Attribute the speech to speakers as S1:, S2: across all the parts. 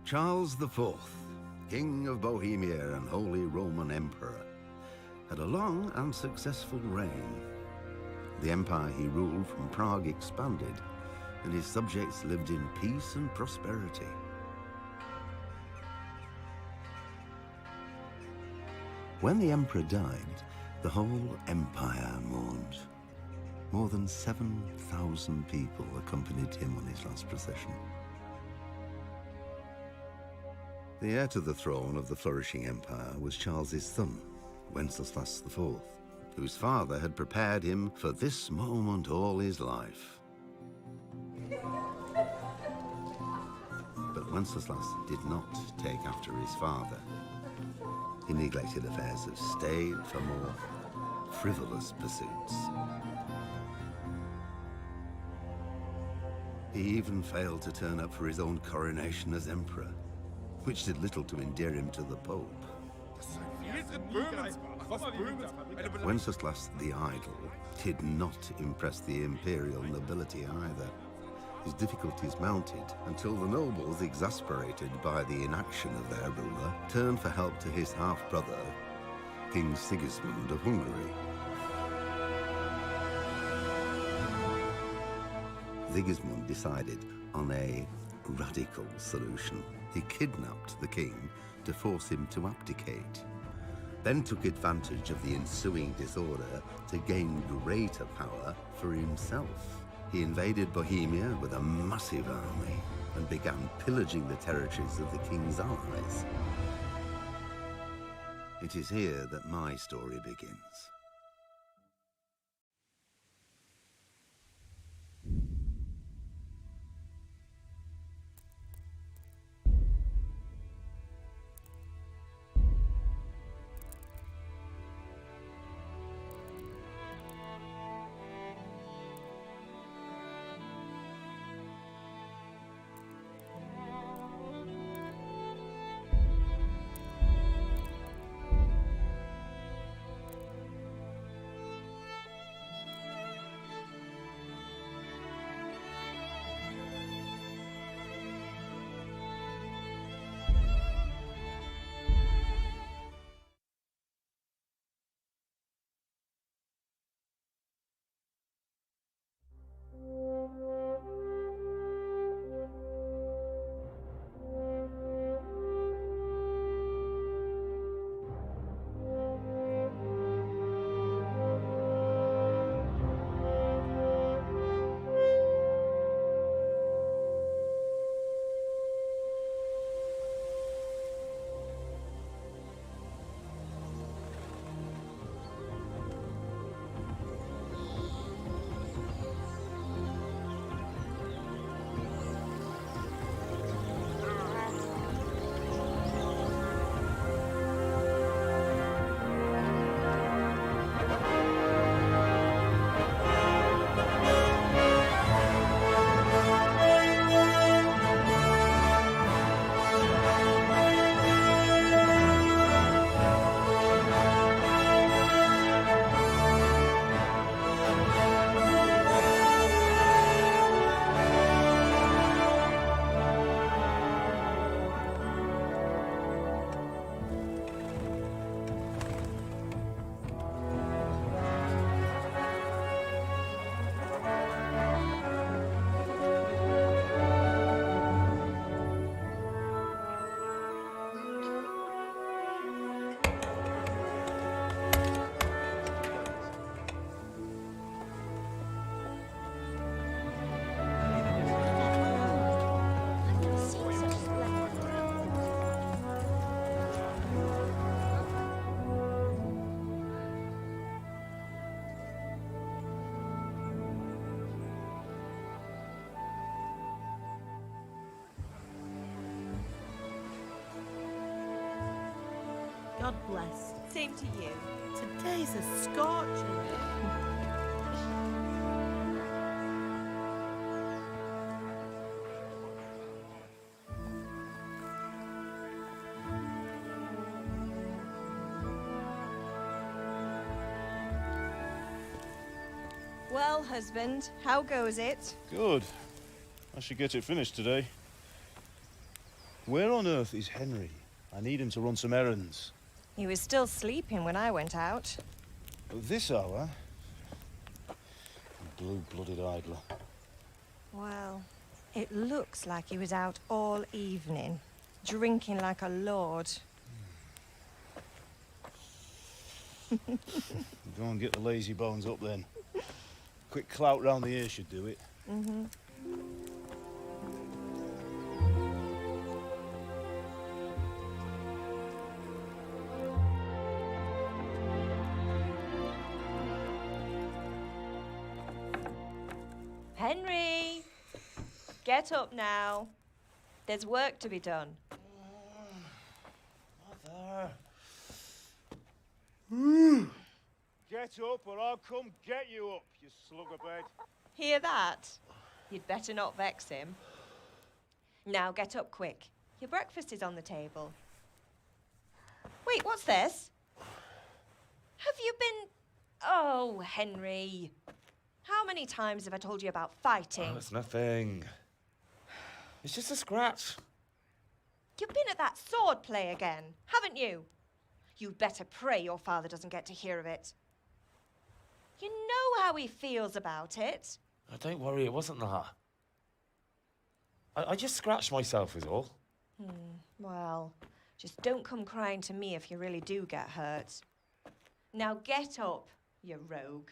S1: Charles IV, King of Bohemia and Holy Roman Emperor, had a long and successful reign. The empire he ruled from Prague expanded, and his subjects lived in peace and prosperity. When the emperor died, the whole empire mourned. More than 7,000 people accompanied him on his last procession. The heir to the throne of the flourishing empire was Charles's son, Wenceslas IV, whose father had prepared him for this moment all his life. But Wenceslas did not take after his father. He neglected affairs of state for more frivolous pursuits. He even failed to turn up for his own coronation as emperor, which did little to endear him to the Pope. Wenceslas the Idle did not impress the imperial nobility either. His difficulties mounted until the nobles, exasperated by the inaction of their ruler, turned for help to his half-brother, King Sigismund of Hungary. Sigismund decided on a radical solution. He kidnapped the king to force him to abdicate, then took advantage of the ensuing disorder to gain greater power for himself. He invaded Bohemia with a massive army and began pillaging the territories of the king's allies. It is here that my story begins.
S2: God bless. Same to you. Today's a scorcher.
S3: Well, husband, how goes it?
S4: Good. I should get it finished today. Where on earth is Henry? I need him to run some errands.
S3: He was still sleeping when I went out.
S4: At this hour? Blue-blooded idler.
S3: Well, it looks like he was out all evening, drinking like a lord.
S4: Go and get the lazy bones up then. Quick clout round the ear should do it.
S3: Mm-hmm. Henry! Get up now. There's work to be done.
S4: Mother. Get up or I'll come get you up, you slugabed.
S3: Hear that? You'd better not vex him. Now get up quick. Your breakfast is on the table. Wait, what's this? Have you been... Oh, Henry. How many times have I told you about fighting?
S5: Oh, it's nothing. It's just a scratch.
S3: You've been at that sword play again, haven't you? You'd better pray your father doesn't get to hear of it. You know how he feels about it.
S5: Oh, don't worry, it wasn't that. I just scratched myself is all.
S3: Well, just don't come crying to me if you really do get hurt. Now get up, you rogue.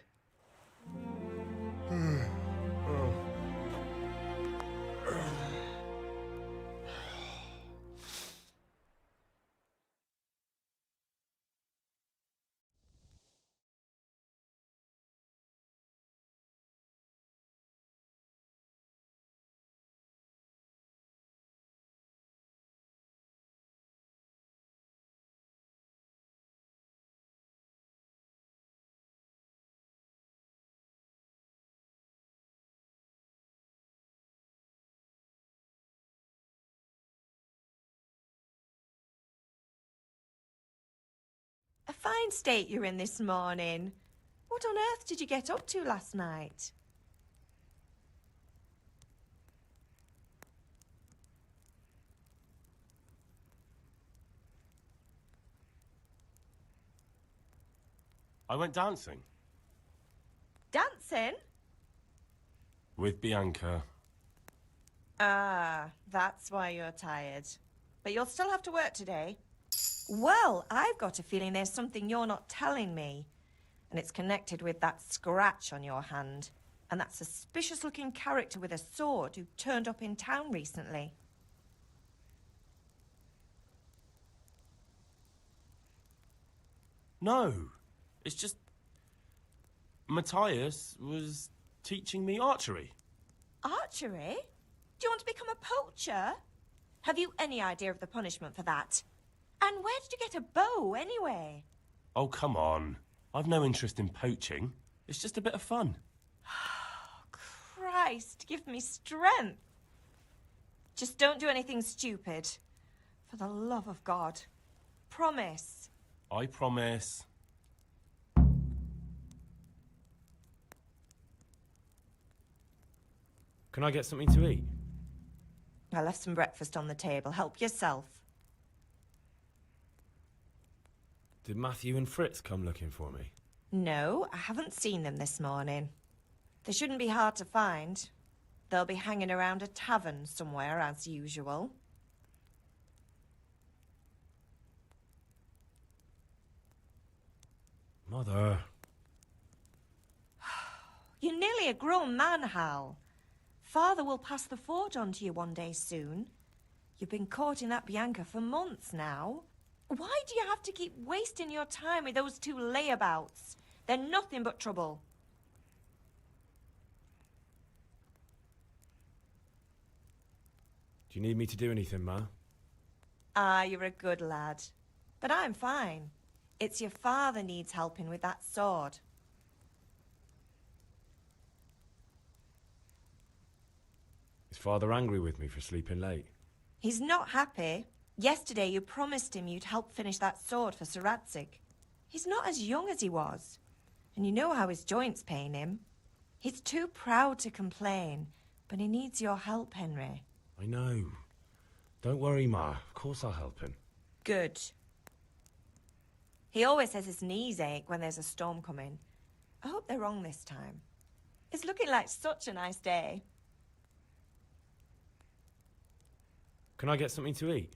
S3: A fine state you're in this morning. What on earth did you get up to last night?
S6: I went dancing.
S3: Dancing?
S6: With Bianca.
S3: Ah, that's why you're tired. But you'll still have to work today. Well, I've got a feeling there's something you're not telling me. And it's connected with that scratch on your hand. And that suspicious-looking character with a sword who turned up in town recently.
S6: No, it's just... Matthias was teaching me archery.
S3: Archery? Do you want to become a poacher? Have you any idea of the punishment for that? And where did you get a bow, anyway?
S6: Oh, come on. I've no interest in poaching. It's just a bit of fun.
S3: Christ, give me strength. Just don't do anything stupid. For the love of God. Promise.
S6: I promise.
S7: Can I get something to eat?
S3: I left some breakfast on the table. Help yourself.
S7: Did Matthew and Fritz come looking for me?
S3: No, I haven't seen them this morning. They shouldn't be hard to find. They'll be hanging around a tavern somewhere, as usual.
S7: Mother.
S3: You're nearly a grown man, Hal. Father will pass the forge on to you one day soon. You've been courting that Bianca for months now. Why do you have to keep wasting your time with those two layabouts? They're nothing but trouble.
S7: Do you need me to do anything, Ma?
S3: Ah, you're a good lad. But I'm fine. It's your father needs helping with that sword.
S7: Is Father angry with me for sleeping late?
S3: He's not happy. Yesterday you promised him you'd help finish that sword for Sir Radzig. He's not as young as he was. And you know how his joints pain him. He's too proud to complain, but he needs your help, Henry.
S7: I know. Don't worry, Ma. Of course I'll help him.
S3: Good. He always says his knees ache when there's a storm coming. I hope they're wrong this time. It's looking like such a nice day.
S7: Can I get something to eat?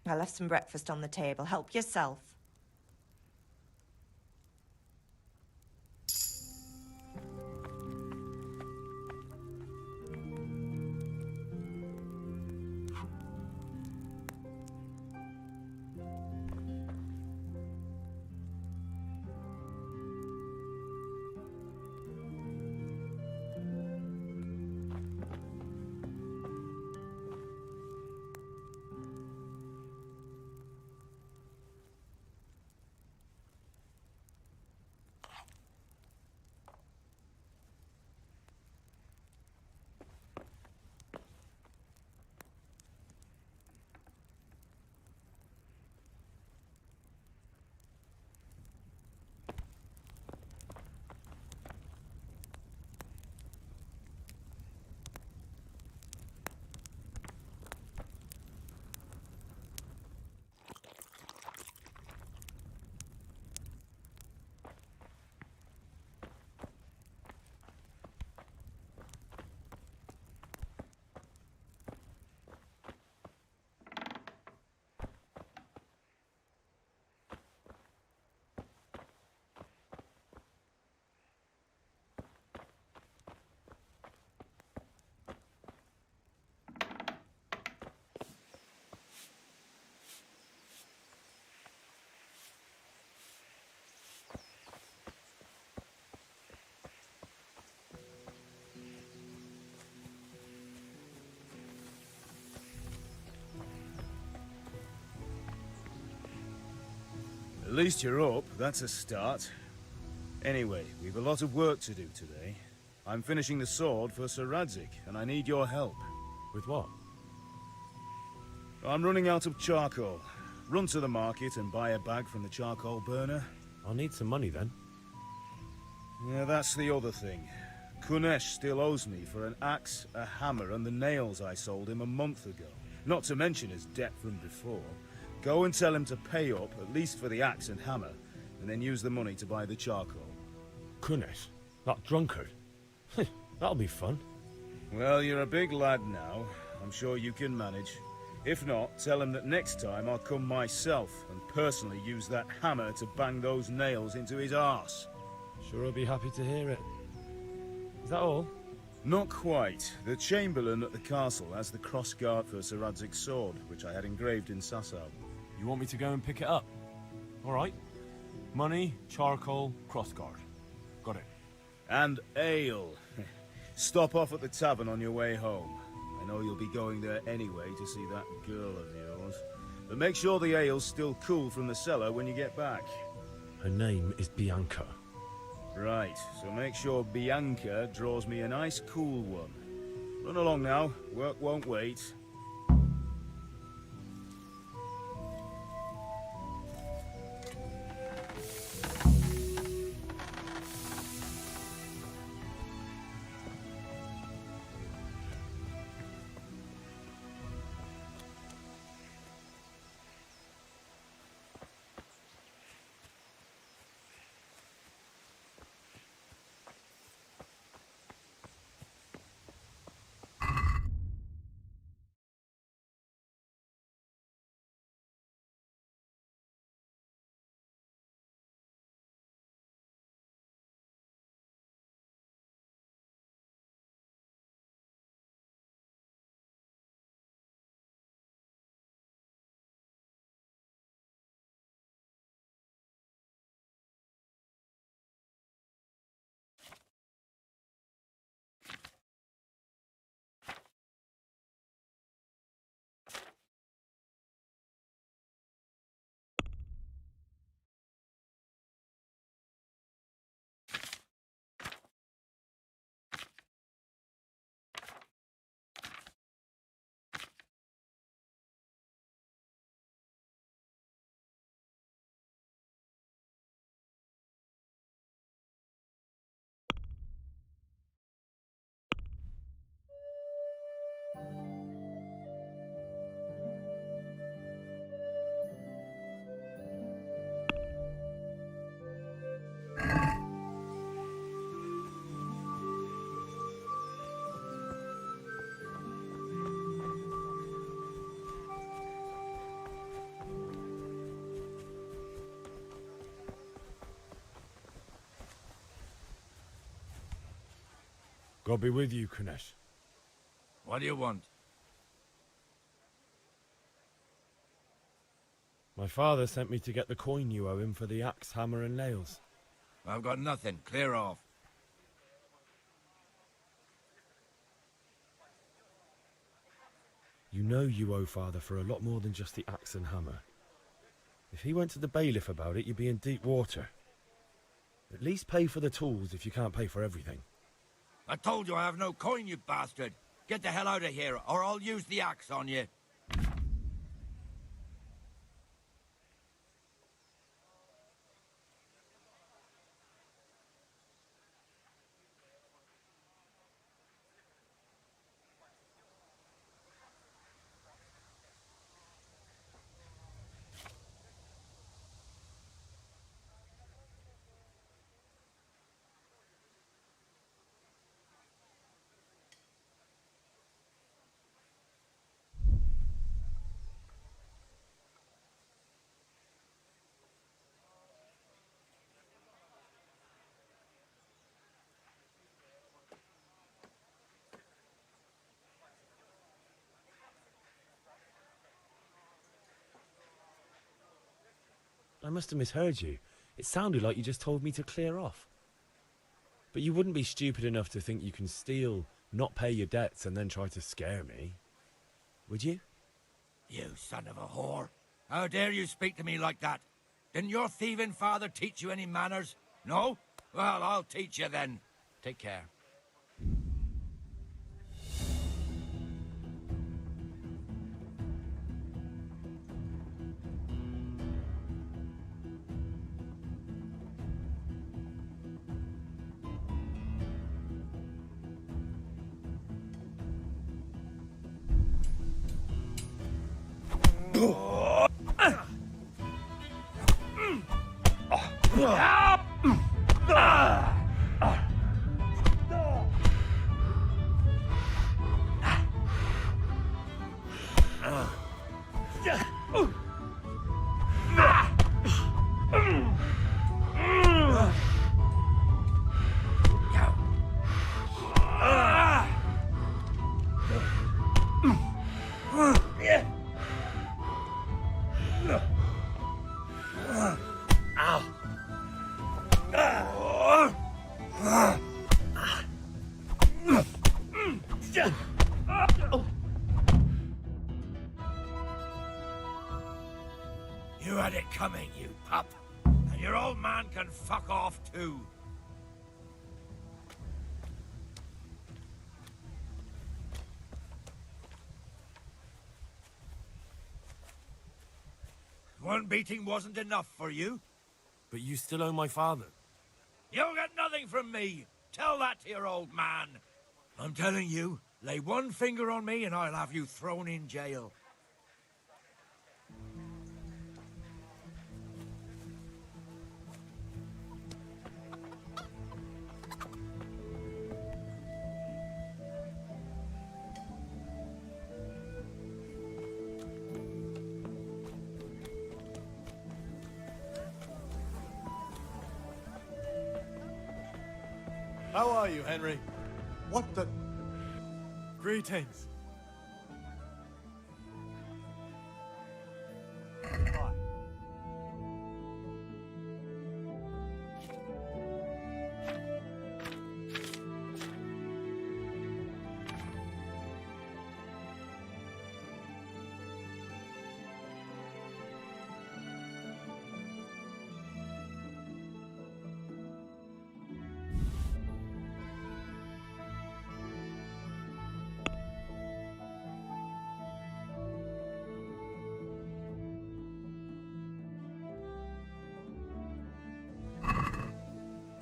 S3: I left some breakfast on the table. Help yourself.
S4: At least you're up, that's a start. Anyway, we've a lot of work to do today. I'm finishing the sword for Sir Radzig, and I need your help.
S7: With what?
S4: I'm running out of charcoal. Run to the market and buy a bag from the charcoal burner.
S7: I'll need some money then.
S4: Yeah, that's the other thing. Kunesh still owes me for an axe, a hammer, and the nails I sold him a month ago. Not to mention his debt from before. Go and tell him to pay up, at least for the axe and hammer, and then use the money to buy the charcoal.
S7: Kunesh? That drunkard? That'll be fun.
S4: Well, you're a big lad now. I'm sure you can manage. If not, tell him that next time I'll come myself and personally use that hammer to bang those nails into his arse.
S7: Sure I'll be happy to hear it. Is that all?
S4: Not quite. The Chamberlain at the castle has the crossguard for Sir Radzig's sword, which I had engraved in Sasau.
S6: You want me to go and pick it up? All right. Money, charcoal, crossguard. Got it.
S4: And ale. Stop off at the tavern on your way home. I know you'll be going there anyway to see that girl of yours. But make sure the ale's still cool from the cellar when you get back.
S7: Her name is Bianca.
S4: Right, so make sure Bianca draws me a nice cool one. Run along now, work won't wait.
S7: God be with you, Kunesh.
S8: What do you want?
S7: My father sent me to get the coin you owe him for the axe, hammer, and nails.
S8: I've got nothing. Clear off.
S7: You know you owe father for a lot more than just the axe and hammer. If he went to the bailiff about it, you'd be in deep water. At least pay for the tools if you can't pay for everything.
S8: I told you I have no coin, you bastard. Get the hell out of here, or I'll use the axe on you.
S7: I must have misheard you. It sounded like you just told me to clear off. But you wouldn't be stupid enough to think you can steal, not pay your debts, and then try to scare me. Would you?
S8: You son of a whore. How dare you speak to me like that? Didn't your thieving father teach you any manners? No? Well, I'll teach you then. Take care. You had it coming, you pup. And your old man can fuck off too. One beating wasn't enough for you?
S6: But you still owe my father.
S8: You'll get nothing from me. Tell that to your old man. I'm telling you, lay one finger on me and I'll have you thrown in jail.
S9: How are you, Henry? What the...
S6: Greetings.
S9: Hi.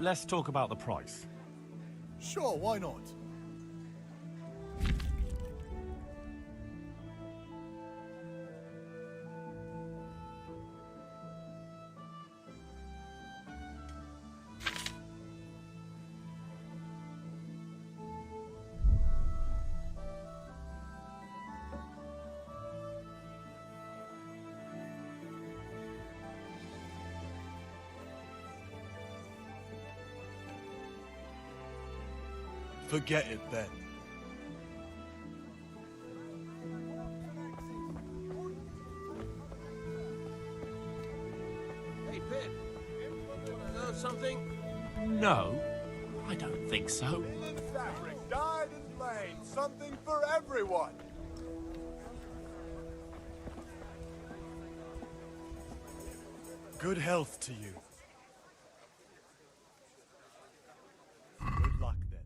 S6: Let's talk about the price.
S9: Sure, why not? Forget it then.
S10: Hey, Pip. Know something?
S6: No, I don't think so.
S9: Linen fabric, dyed and plain, something for everyone. Good health to you. Good luck then.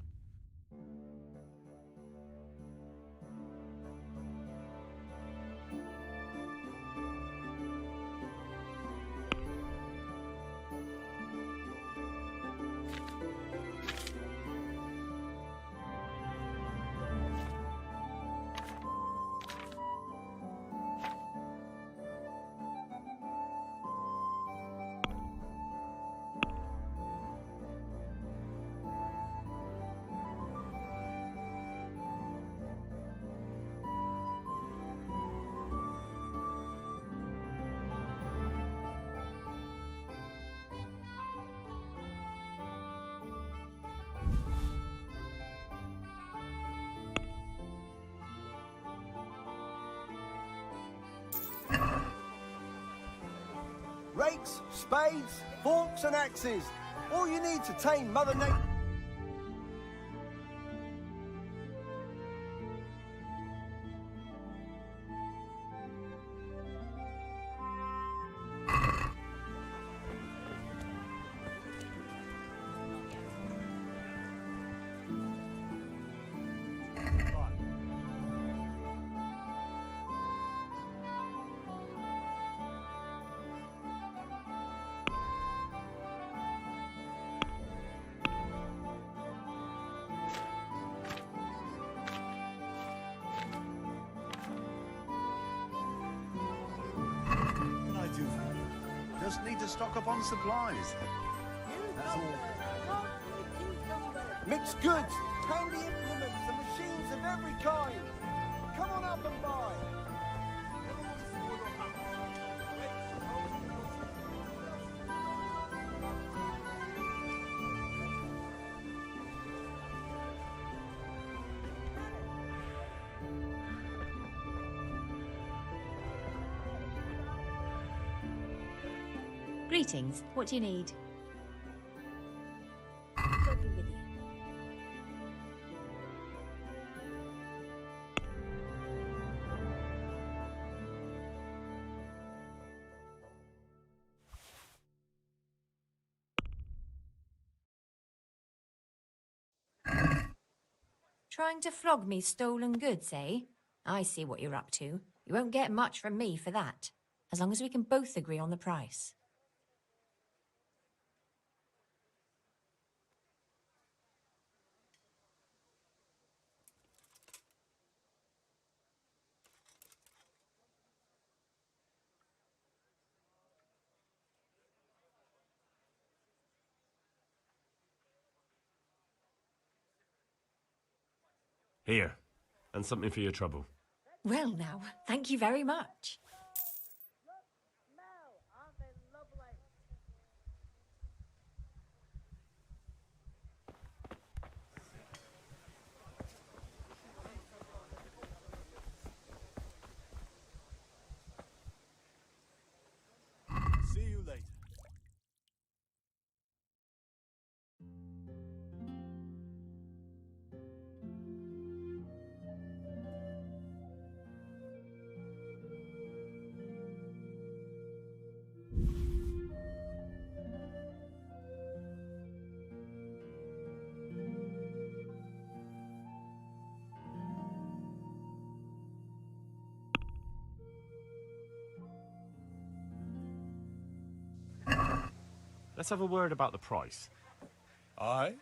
S11: Rakes, spades, forks and axes. All you need to tame Mother Nature.
S12: Just need to stock up on supplies. That's all.
S11: Mixed goods, handy implements and machines of every kind. Come on up and buy.
S13: Greetings. What do you need? Trying to flog me stolen goods, eh? I see what you're up to. You won't get much from me for that, as long as we can both agree on the price.
S7: Here, and something for your trouble.
S13: Well now, thank you very much.
S9: See you later.
S7: Let's have a word about the price.
S9: Aye?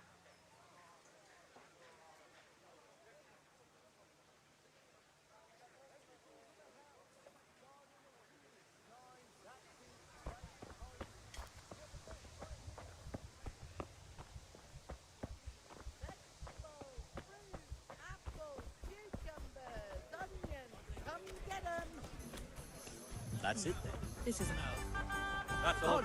S10: That's it then.
S13: This isn't
S10: That's all.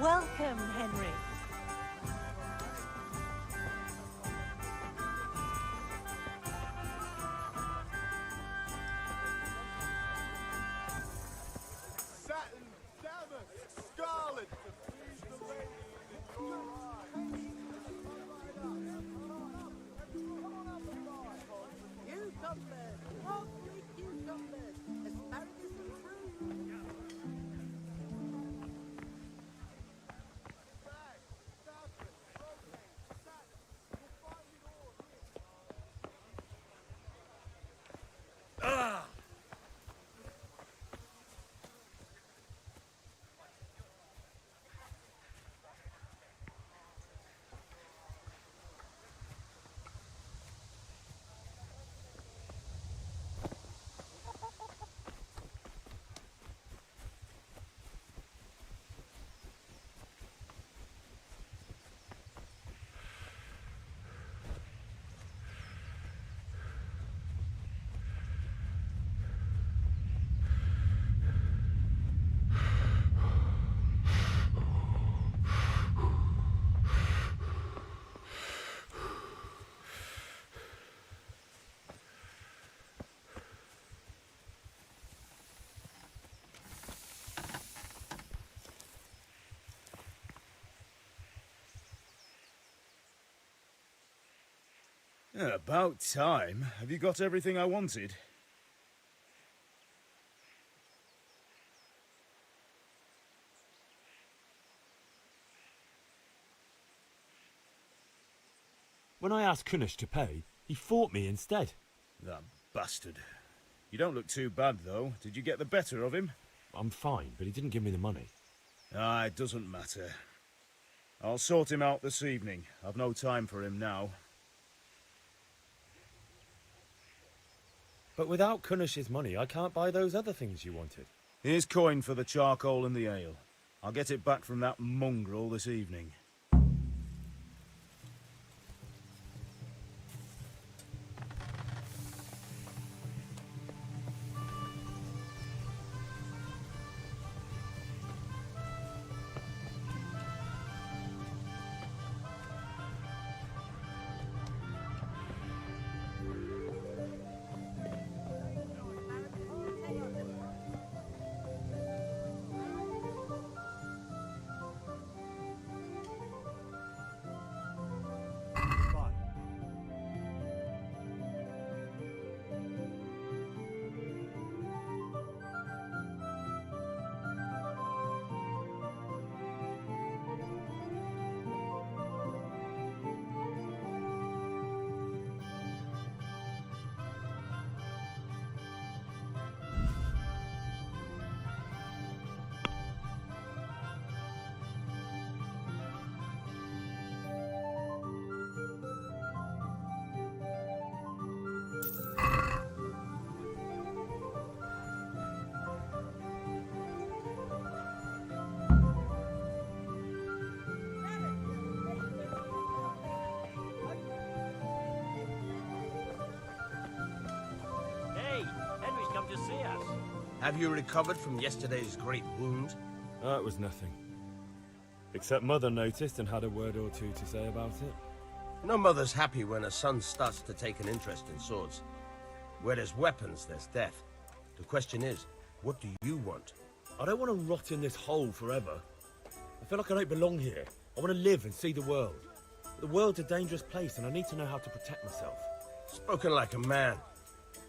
S2: Welcome, Henry.
S9: Satin, damask, scarlet to please the ladies in your eyes.
S11: Cucumbers, lovely cucumbers, asparagus and fruit.
S4: Yeah, about time. Have you got everything I wanted?
S7: When I asked Kunish to pay, he fought me instead.
S4: That bastard. You don't look too bad, though. Did you get the better of him?
S7: I'm fine, but he didn't give me the money.
S4: Ah, it doesn't matter. I'll sort him out this evening. I've no time for him now.
S7: But without Kunish's money, I can't buy those other things you wanted.
S4: Here's coin for the charcoal and the ale. I'll get it back from that mongrel this evening.
S10: To see us. Have you recovered from yesterday's great wound?
S7: It was nothing. Except Mother noticed and had a word or two to say about it.
S10: No mother's happy when her son starts to take an interest in swords. Where there's weapons, there's death. The question is, what do you want?
S7: I don't want to rot in this hole forever. I feel like I don't belong here. I want to live and see the world. But the world's a dangerous place and I need to know how to protect myself.
S10: Spoken like a man.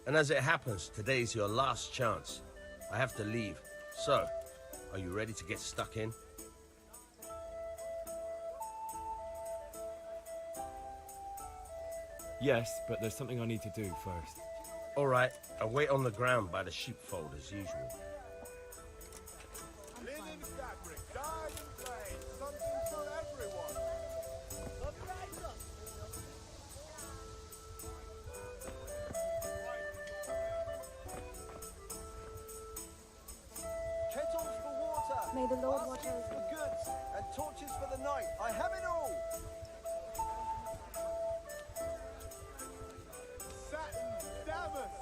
S10: And as it happens, today's your last chance. I have to leave. So, are you ready to get stuck in?
S7: Yes, but there's something I need to do first.
S10: All right, I'll wait on the ground by the sheepfold as usual.
S9: Linen fabric, dyed and plain, something for everyone.
S11: Kettles for water.
S2: May the Lord watch
S11: baskets
S2: over
S11: for goods and torches for the night. I have it all.
S9: Satin, damask.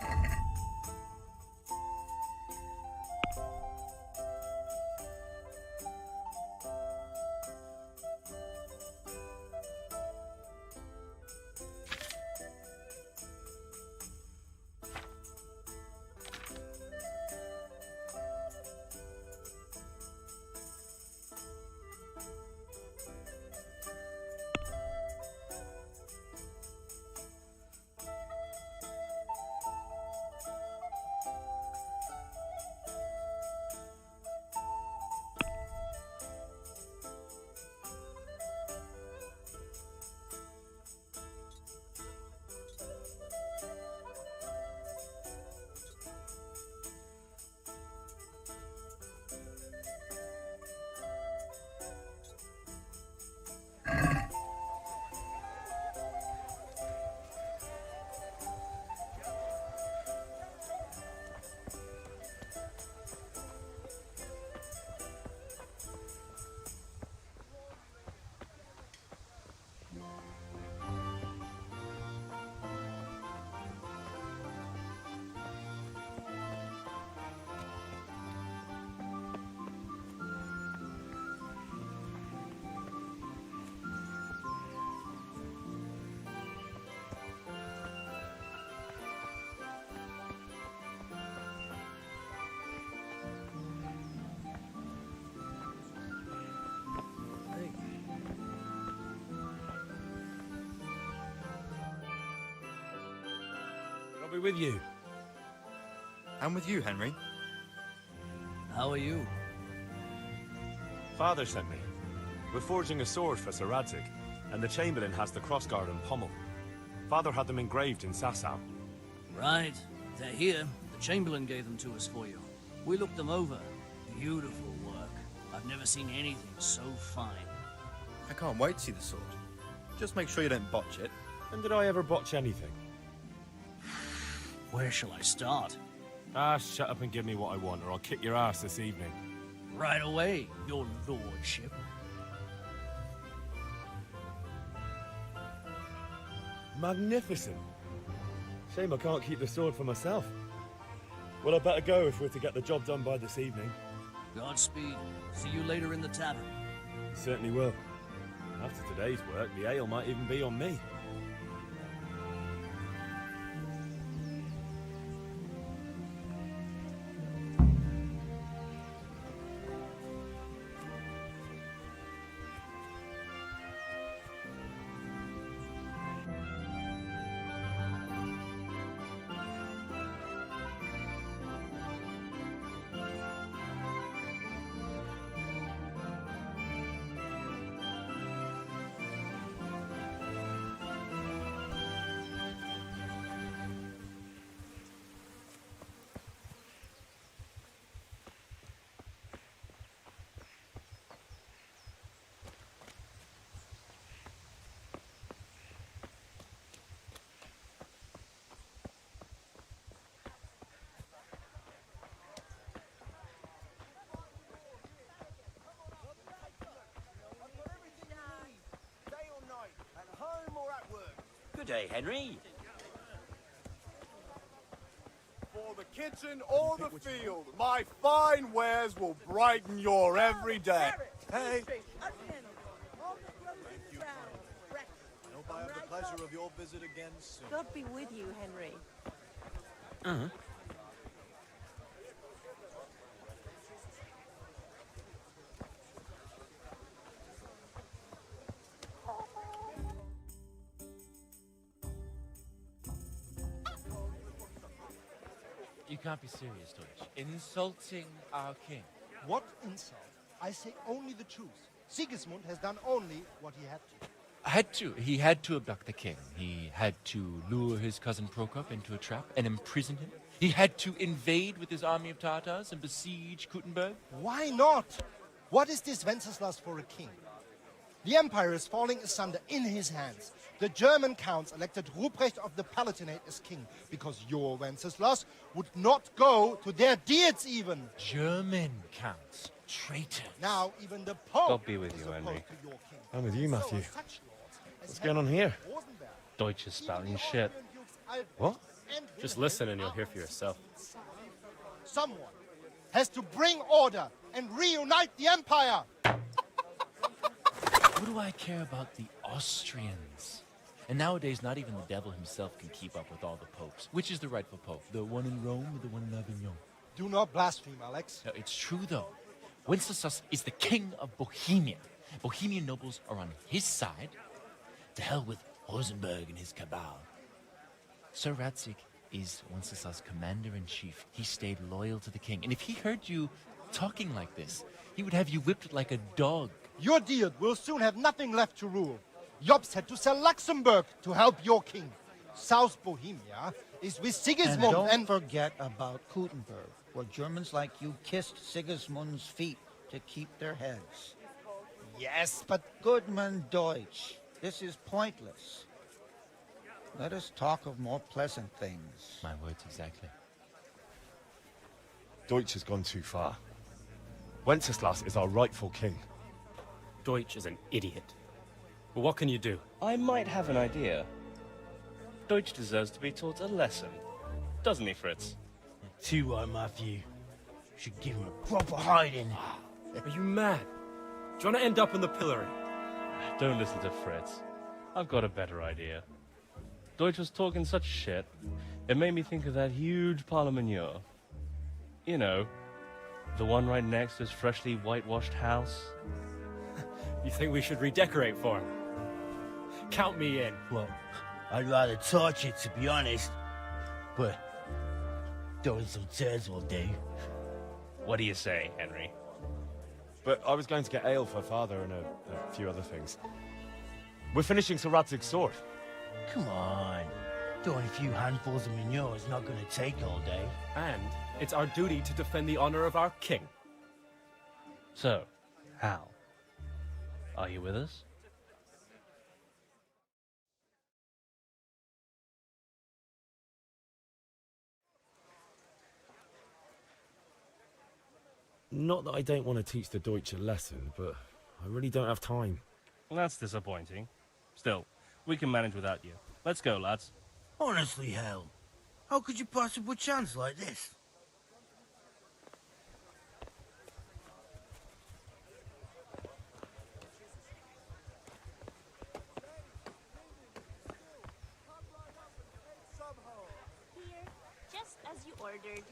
S7: We're with you.
S14: I'm with you, Henry.
S15: How are you?
S7: Father sent me. We're forging a sword for Sir Radzig, and the Chamberlain has the crossguard and pommel. Father had them engraved in Sasau.
S15: Right. They're here. The Chamberlain gave them to us for you. We looked them over. Beautiful work. I've never seen anything so fine.
S14: I can't wait to see the sword. Just make sure you don't botch it.
S7: And did I ever botch anything?
S15: Where shall I start?
S7: Shut up and give me what I want, or I'll kick your ass this evening.
S15: Right away, your lordship.
S7: Magnificent. Shame I can't keep the sword for myself. Well, I better go if we're to get the job done by this evening.
S15: Godspeed. See you later in the tavern.
S7: Certainly will. After today's work, the ale might even be on me.
S16: Good day, Henry.
S9: For the kitchen or the field, my fine wares will brighten your every day. Hey.
S12: I hope I have the pleasure of your visit again soon.
S2: God be with you, Henry.
S7: Uh-huh.
S17: You can't be serious, Deutsch. Insulting our king.
S18: What insult? I say only the truth. Sigismund has done only what he had to.
S17: He had to abduct the king. He had to lure his cousin Prokop into a trap and imprison him. He had to invade with his army of Tatars and besiege Kuttenberg.
S18: Why not? What is this Wenceslas for a king? The empire is falling asunder in his hands. The German counts elected Ruprecht of the Palatinate as king because your Wenceslas would not go to their deeds even.
S17: German counts. Traitor.
S18: Now even the Pope
S19: God be with you, Henry.
S7: I'm with you, Matthew. What's going on here?
S19: Deutsch is spouting shit.
S7: What?
S19: Just listen and you'll hear for yourself.
S18: Someone has to bring order and reunite the empire.
S17: What do I care about the Austrians? And nowadays, not even the devil himself can keep up with all the popes. Which is the rightful pope? The one in Rome or the one in Avignon?
S18: Do not blaspheme, Alex.
S17: No, it's true, though. Wenceslas is the king of Bohemia. Bohemian nobles are on his side. To hell with Rosenberg and his cabal. Sir Radzig is Wenceslas' commander-in-chief. He stayed loyal to the king. And if he heard you talking like this, he would have you whipped like a dog.
S18: Your deal will soon have nothing left to rule. Jobst had to sell Luxembourg to help your king. South Bohemia is with Sigismund
S20: and don't forget about Kuttenberg, where Germans like you kissed Sigismund's feet to keep their heads.
S18: Yes, but
S20: Goodman Deutsch, this is pointless. Let us talk of more pleasant things.
S17: My words exactly.
S7: Deutsch has gone too far. Wenceslas is our rightful king.
S19: Deutsch is an idiot. But what can you do?
S21: I might have an idea. Deutsch deserves to be taught a lesson. Doesn't he, Fritz?
S15: Too right, Matthew. Should give him a proper hiding.
S19: Are you mad? Do you want to end up in the pillory? Don't listen to Fritz. I've got a better idea. Deutsch was talking such shit, it made me think of that huge parliament. You know, the one right next to his freshly whitewashed house.
S21: You think we should redecorate for him? Count me in.
S15: Well, I'd rather torch it, to be honest.
S21: but throwing some turds will do.
S19: What do you say, Henry?
S7: But I was going to get ale for Father and a few other things. We're finishing Sir Radzig's sword.
S21: Come on. Throwing a few handfuls of manure is not going to take all day.
S19: And it's our duty to defend the honor of our king. So, Hal, are you with us?
S7: Not that I don't want to teach the Deutsch a lesson, but I really don't have time.
S19: Well, that's disappointing. Still, we can manage without you. Let's go, lads.
S8: Honestly, Hal, how could you possibly chance like this?
S1: Here, just as you ordered.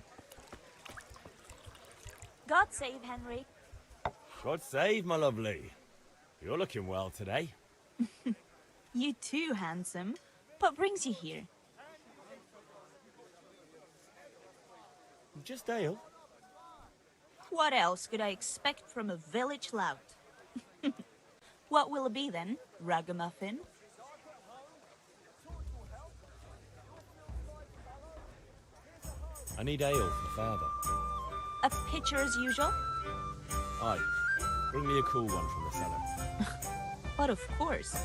S1: God save Henry.
S7: God save, my lovely. You're looking well today.
S1: You too, handsome. What brings you here?
S7: Just ale.
S1: What else could I expect from a village lout? What will it be then? Ragamuffin?
S7: I need ale for Father.
S1: A pitcher as usual?
S7: Aye. Bring me a cool one from the cellar.
S1: But of course.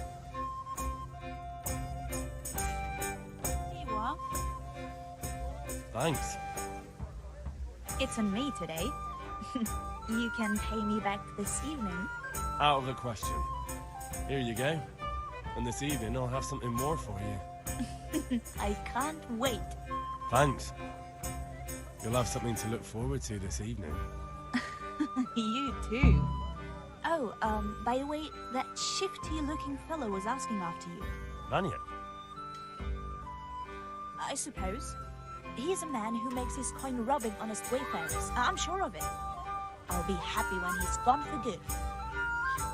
S1: Here you are.
S7: Thanks.
S1: It's on me today. You can pay me back this evening.
S7: Out of the question. Here you go. And this evening I'll have something more for you.
S1: I can't wait.
S7: Thanks. You'll have something to look forward to this evening.
S1: You too. Oh, by the way, that shifty-looking fellow was asking after you.
S7: Vanya?
S1: I suppose. He's a man who makes his coin robbing honest wayfarers. I'm sure of it. I'll be happy when he's gone for good.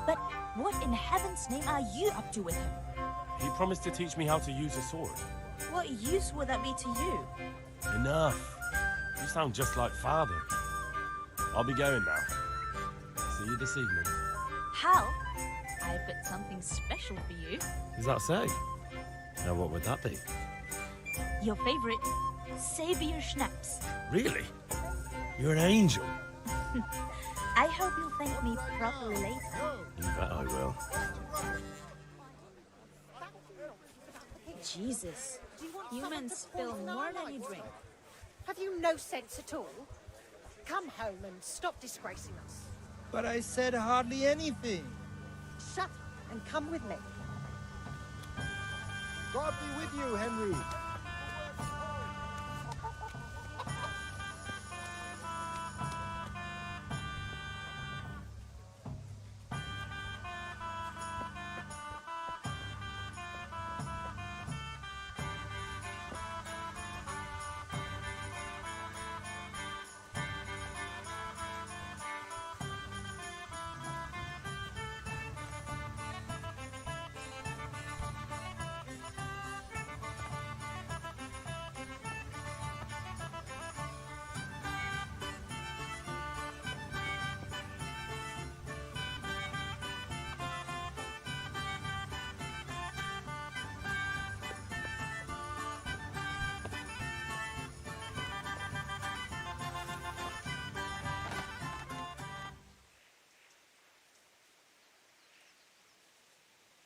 S1: But what in heaven's name are you up to with him?
S7: He promised to teach me how to use a sword.
S1: What use would that be to you?
S7: Enough. You sound just like Father. I'll be going now. See you this evening.
S1: Hal, I've got something special for you.
S7: Is that so? Now what would that be?
S1: Your favorite, Sabier Schnapps.
S7: Really? You're an angel.
S1: I hope you'll thank me properly later.
S7: You bet I will.
S1: Jesus, humans spill more than you drink.
S2: Have you no sense at all? Come home and stop disgracing us.
S18: But I said hardly anything.
S2: Shut up and come with me.
S18: God be with you, Henry.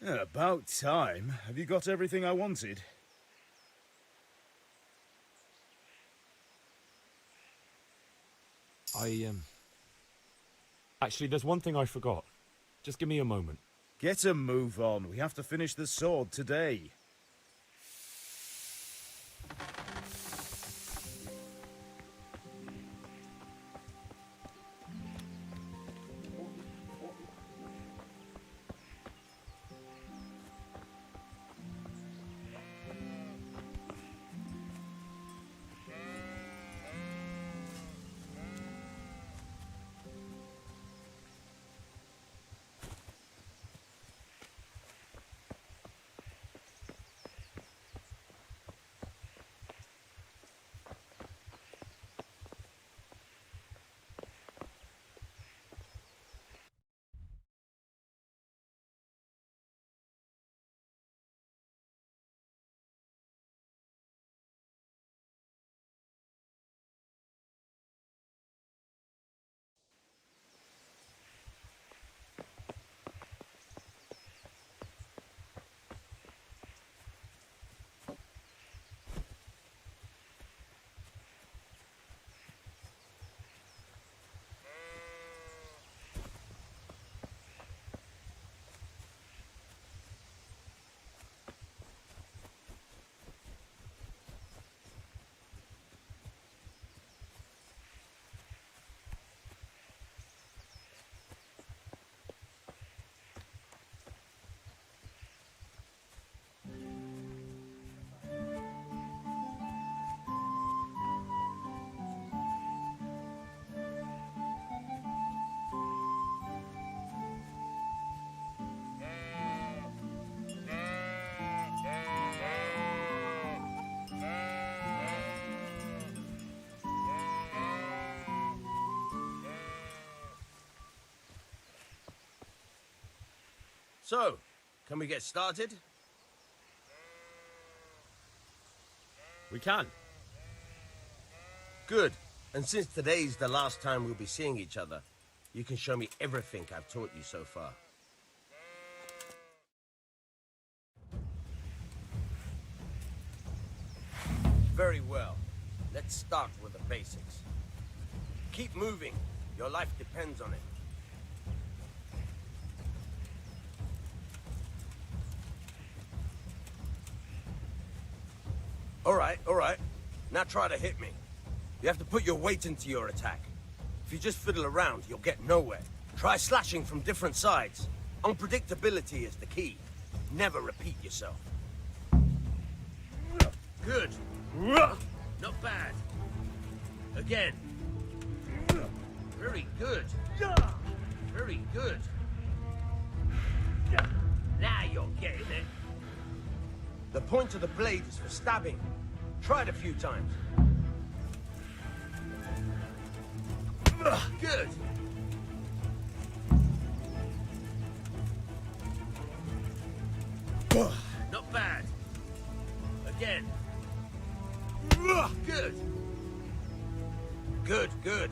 S4: About time. Have you got everything I wanted?
S7: Actually, there's one thing I forgot. Just give me a moment.
S4: Get a move on. We have to finish the sword today.
S10: So, can we get started?
S7: We can.
S10: Good. And since today's the last time we'll be seeing each other, you can show me everything I've taught you so far. Very well. Let's start with the basics. Keep moving. Your life depends on it. All right. Now try to hit me. You have to put your weight into your attack. If you just fiddle around, you'll get nowhere. Try slashing from different sides. Unpredictability is the key. Never repeat yourself. Good. Not bad. Again. Very good. Very good. Now you're getting it. The point of the blade is for stabbing. Try it a few times. Good. Not bad. Again. Good. Good.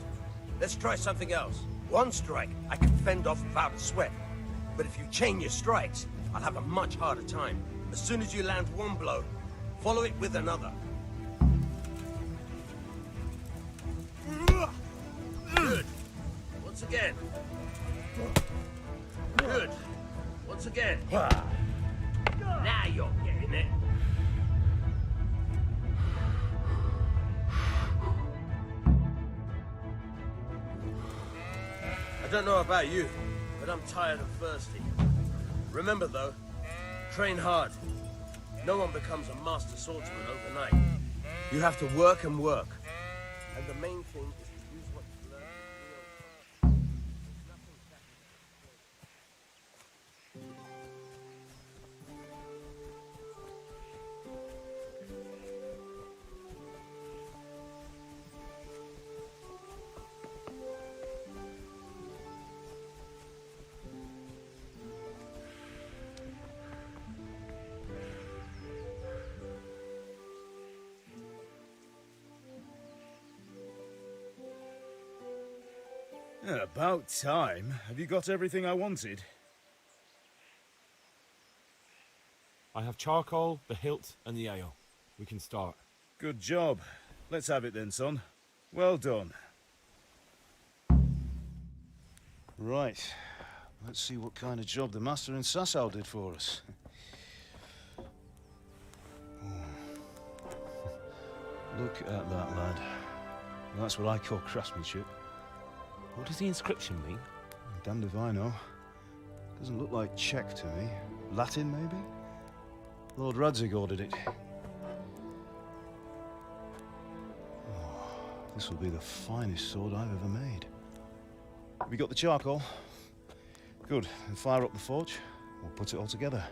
S10: Let's try something else. One strike, I can fend off without a sweat. But if you chain your strikes, I'll have a much harder time. As soon as you land one blow, follow it with another. Good. Once again. Good. Once again. Now you're getting it. I don't know about you, but I'm tired and thirsty. Remember though, train hard. No one becomes a master swordsman overnight. You have to work and work. And the main thing is to use what you learn.
S4: Yeah, about time. Have you got everything I wanted?
S7: I have charcoal, the hilt, and the ale. We can start.
S4: Good job. Let's have it then, son. Well done. Right. Let's see what kind of job the master in Sasau did for us. Look at that, lad. That's what I call craftsmanship.
S7: What does the inscription mean?
S4: Damned if I know. Doesn't look like Czech to me. Latin, maybe? Lord Radzig ordered it. Oh, this will be the finest sword I've ever made. Have you got the charcoal? Good. Then fire up the forge. We'll put it all together.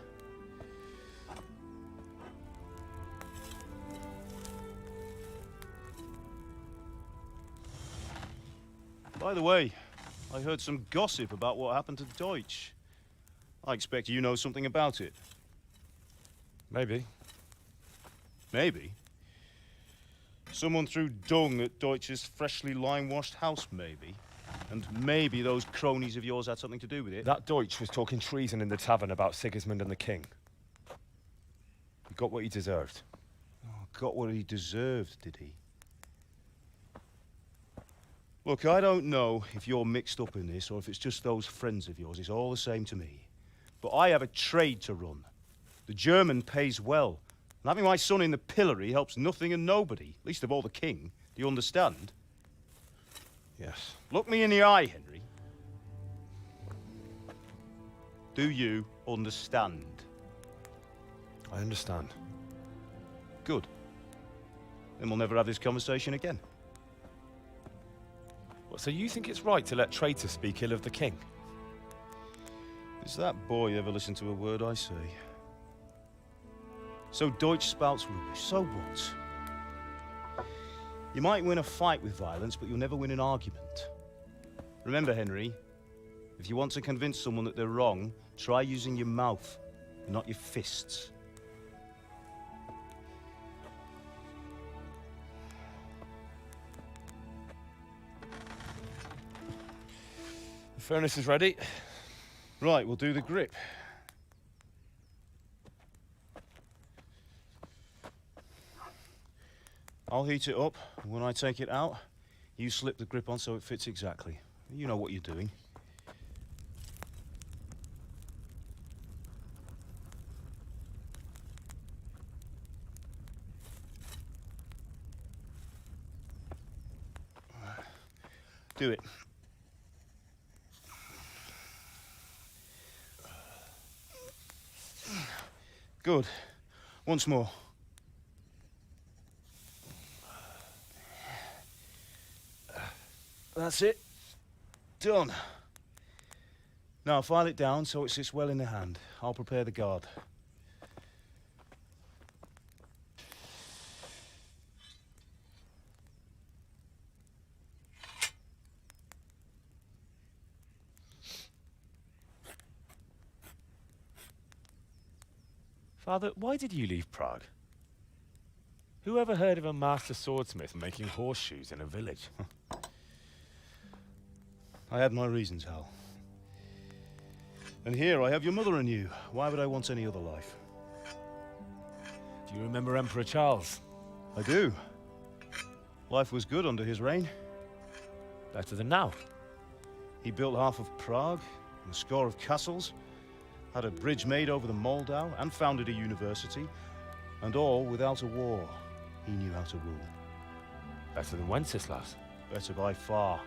S4: By the way, I heard some gossip about what happened to Deutsch. I expect you know something about it.
S7: Maybe.
S4: Maybe? Someone threw dung at Deutsch's freshly lime-washed house, maybe? And maybe those cronies of yours had something to do with it?
S7: That Deutsch was talking treason in the tavern about Sigismund and the king. He got what he deserved.
S4: Oh, got what he deserved, did he? Look, I don't know if you're mixed up in this or if it's just those friends of yours. It's all the same to me. But I have a trade to run. The German pays well. And having my son in the pillory helps nothing and nobody, least of all the king. Do you understand?
S7: Yes.
S4: Look me in the eye, Henry. Do you understand?
S7: I understand.
S4: Good. Then we'll never have this conversation again.
S7: What, so you think it's right to let traitors speak ill of the king?
S4: Does that boy ever listen to a word I say? So Deutsch spouts rubbish, so what? You might win a fight with violence, but you'll never win an argument. Remember, Henry, if you want to convince someone that they're wrong, Try using your mouth, not your fists.
S7: The furnace is ready.
S4: Right, we'll do the grip. I'll heat it up, and when I take it out, you slip the grip on so it fits exactly. You know what you're doing. Do it. Good. Once more. That's it. Done. Now file it down so it sits well in the hand. I'll prepare the guard.
S7: Father, why did you leave Prague? Who ever heard of a master swordsmith making horseshoes in a village?
S4: I had my reasons, Hal. And here I have your mother and you. Why would I want any other life?
S7: Do you remember Emperor Charles?
S4: I do. Life was good under his reign.
S7: Better than now.
S4: He built half of Prague, and a score of castles, had a bridge made over the Moldau, and founded a university, and all without a war. He knew how to rule.
S7: Better than Wenceslas.
S4: Better by far.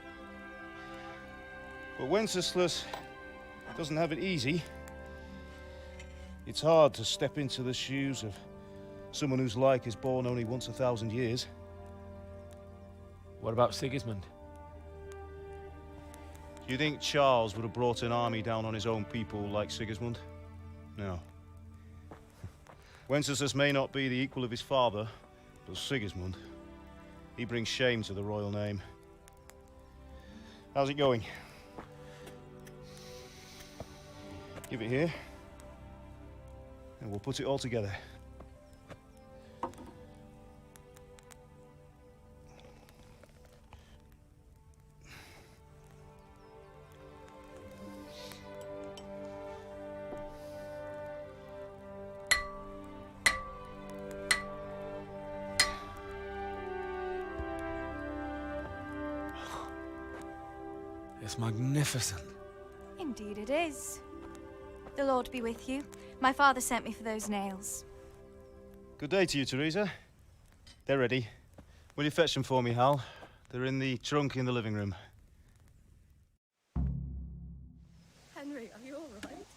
S4: But Wenceslas doesn't have it easy. It's hard to step into the shoes of someone whose like is born only once 1,000 years.
S7: What about Sigismund?
S4: Do you think Charles would have brought an army down on his own people like Sigismund? No. Wenceslas may not be the equal of his father, but Sigismund, he brings shame to the royal name. How's it going? Give it here, and we'll put it all together.
S7: It's magnificent.
S5: Indeed it is. The Lord be with you. My father sent me for those nails.
S4: Good day to you, Teresa. They're ready. Will you fetch them for me, Hal? They're in the trunk in the living room.
S2: Henry, are you all right?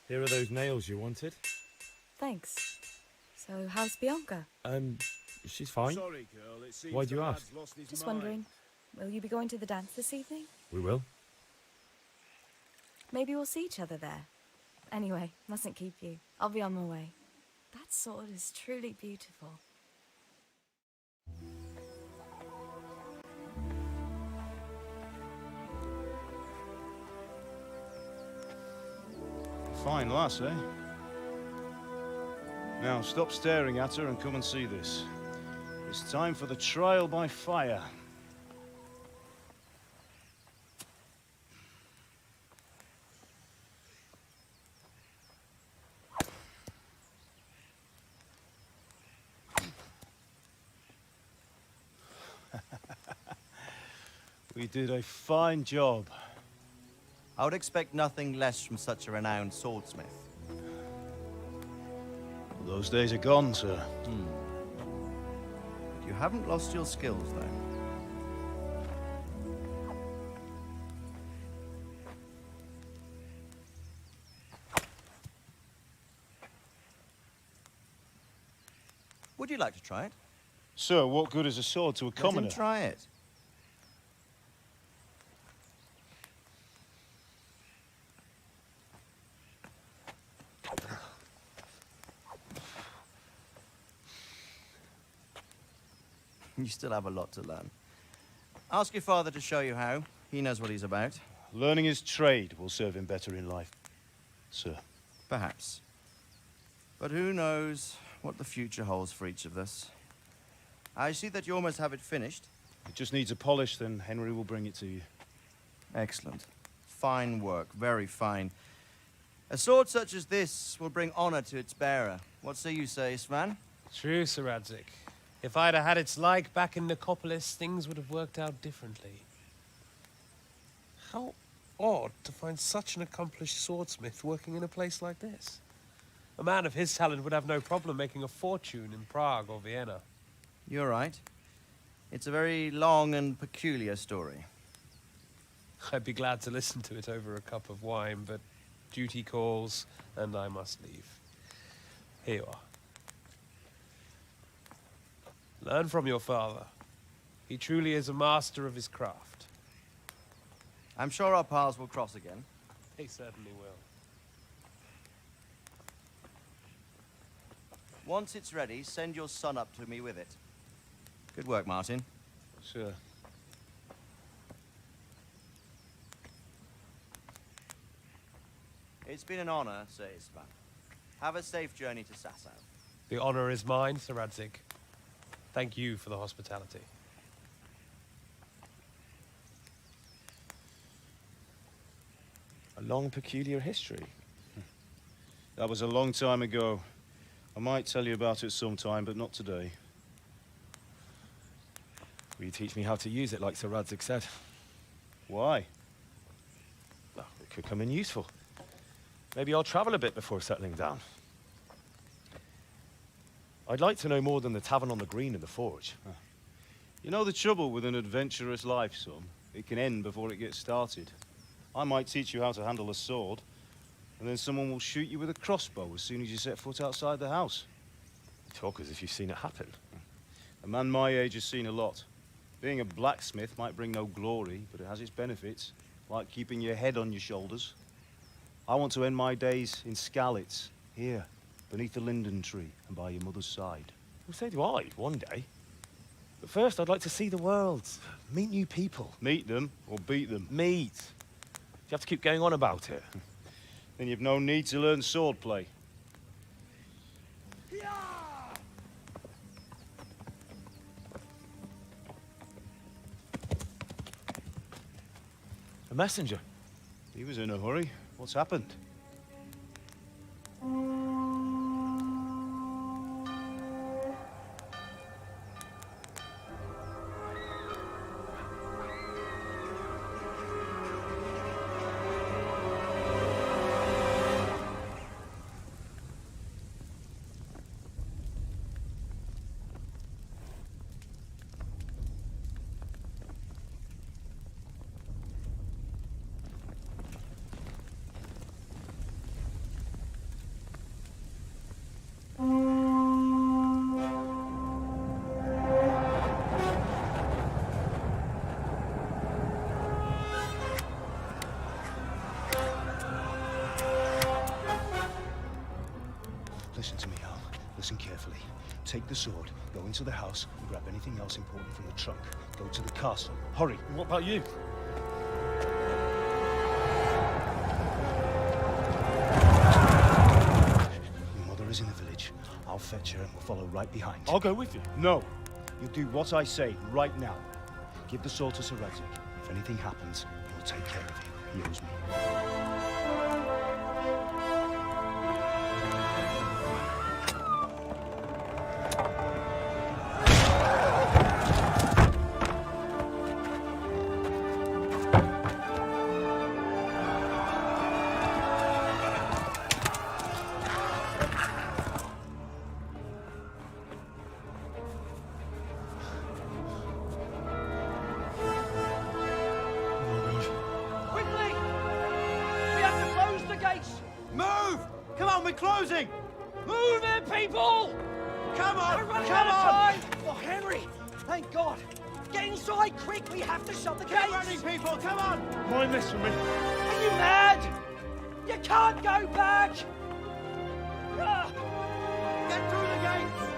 S7: Here are those nails you wanted.
S5: Thanks. So, how's Bianca?
S7: She's fine.
S4: Sorry, girl. It seems
S7: Why'd you
S4: the
S7: ask?
S4: lad's lost his
S5: Just
S4: mind.
S5: wondering, will you be going to the dance this evening?
S7: We will.
S5: Maybe we'll see each other there. Anyway, mustn't keep you. I'll be on my way. That sword is truly beautiful.
S4: Fine lass, eh? Now, stop staring at her and come and see this. It's time for the trial by fire. We did a fine job.
S14: I would expect nothing less from such a renowned swordsmith.
S4: Those days are gone, sir.
S14: You haven't lost your skills, though. Would you like to try it?
S4: Sir, what good is a sword to a commoner?
S14: Let him try it. You still have a lot to learn. Ask your father to show you how. He knows what he's about.
S4: Learning his trade will serve him better in life, sir.
S14: Perhaps. But who knows what the future holds for each of us. I see that you almost have it finished.
S4: It just needs a polish, then Henry will bring it to you.
S14: Excellent. Fine work, very fine. A sword such as this will bring honor to its bearer. What say you, Svan?
S19: True, Sir Radzik. If I'd have had its like back in Nicopolis, things would have worked out differently. How odd to find such an accomplished swordsmith working in a place like this. A man of his talent would have no problem making a fortune in Prague or Vienna.
S14: You're right. It's a very long and peculiar story.
S19: I'd be glad to listen to it over a cup of wine, but duty calls, and I must leave. Here you are. Learn from your father. He truly is a master of his craft.
S14: I'm sure our paths will cross again.
S19: They certainly will.
S14: Once it's ready, send your son up to me with it. Good work, Martin.
S4: Sure.
S14: It's been an honor, Sir Isvan. Have a safe journey to Sasau.
S19: The honor is mine, Sir Radzik. Thank you for the hospitality.
S7: A long, peculiar history.
S4: That was a long time ago. I might tell you about it sometime, but not today.
S7: Will you teach me how to use it, like Sir Radzik said?
S4: Why?
S7: Well, it could come in useful. Maybe I'll travel a bit before settling down. I'd like to know more than the tavern on the green and the forge.
S4: You know the trouble with an adventurous life, son? It can end before it gets started. I might teach you how to handle a sword, and then someone will shoot you with a crossbow as soon as you set foot outside the house.
S7: You talk as if you've seen it happen.
S4: A man my age has seen a lot. Being a blacksmith might bring no glory, but it has its benefits, like keeping your head on your shoulders. I want to end my days in Skalitz, here, beneath the linden tree and by your mother's side.
S7: Well, so do I, one day. But first, I'd like to see the world, meet new people.
S4: Meet them or beat them?
S7: Meet. You have to keep going on about it.
S4: Then you've no need to learn swordplay.
S7: A messenger.
S4: He was in a hurry. What's happened? take the sword, go into the house, and grab anything else important from the trunk. Go to the castle. Hurry.
S6: What about you?
S4: Your mother is in the village. I'll fetch her and we'll follow right behind.
S6: I'll go with you.
S4: No. You'll do what I say right now. Give the sword to Sir Radzik. If anything happens, he'll take care of you. He owes me.
S11: Closing!
S15: Move it, people!
S11: Come on!
S15: We're running
S11: Come
S15: out of
S11: on!
S15: time! Oh, Henry! Thank God! Get inside, quick! We have to shut the gates!
S11: Keep running, people! Come on!
S6: Mind this for me.
S15: Are you mad? You can't go back! Ah.
S11: Get through the gates!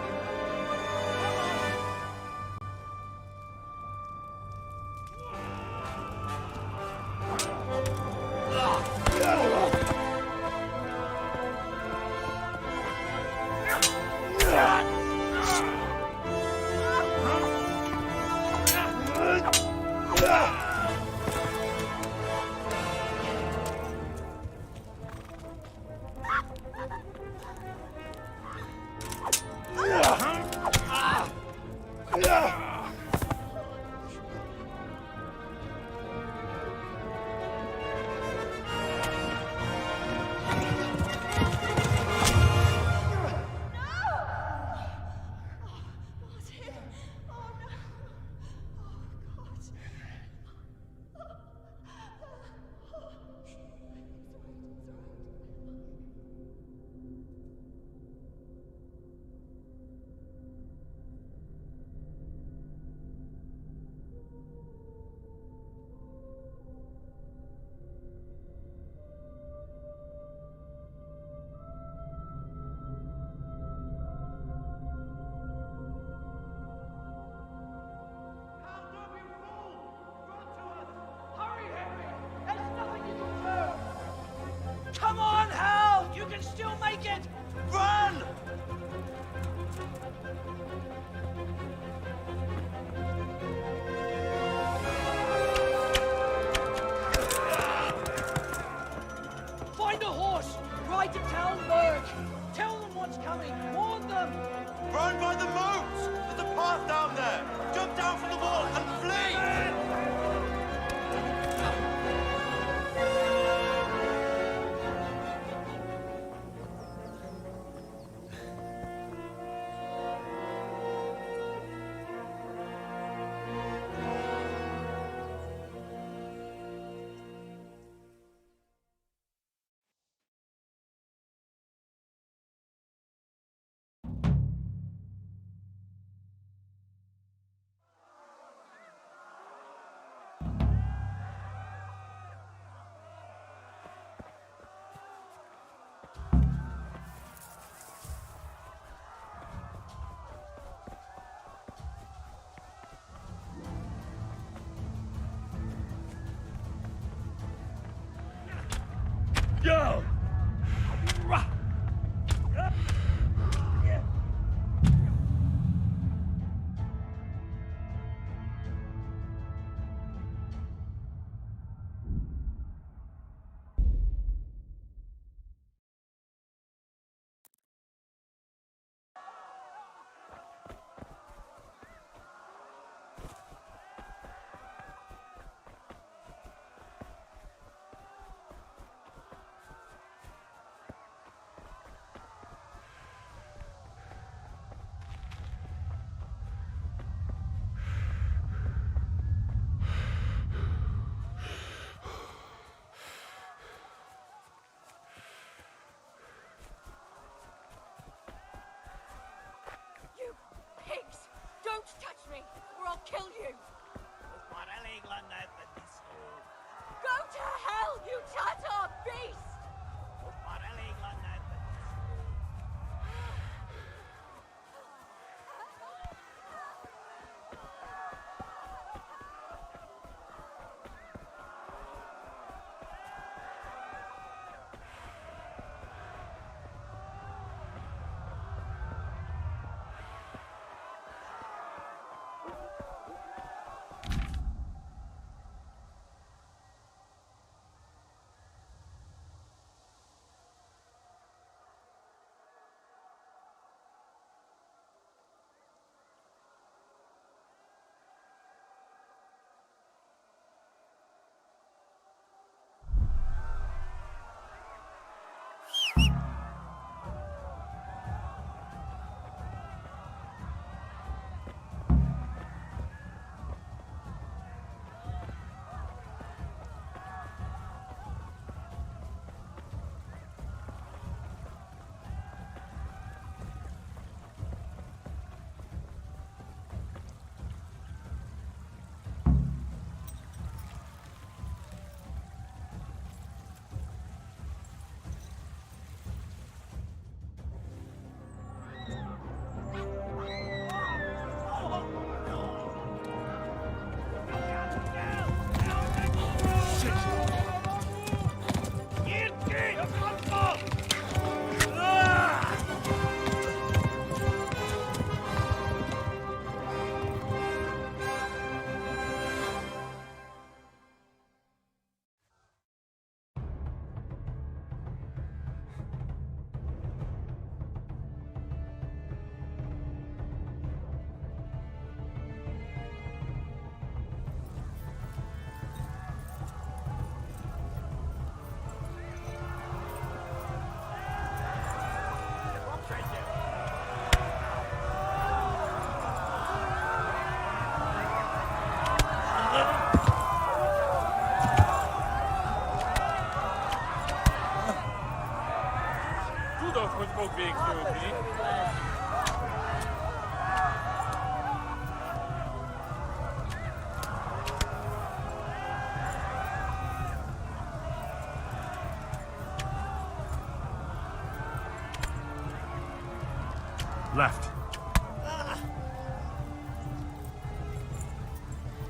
S6: Left.